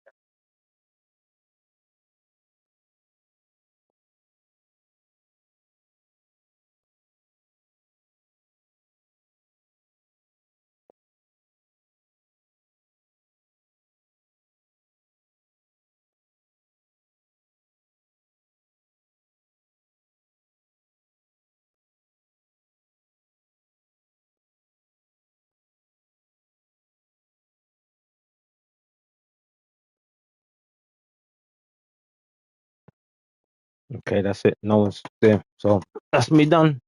Okay, that's it. No one's there, so that's me done.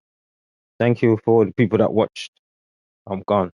Thank you for all the people that watched. I'm gone.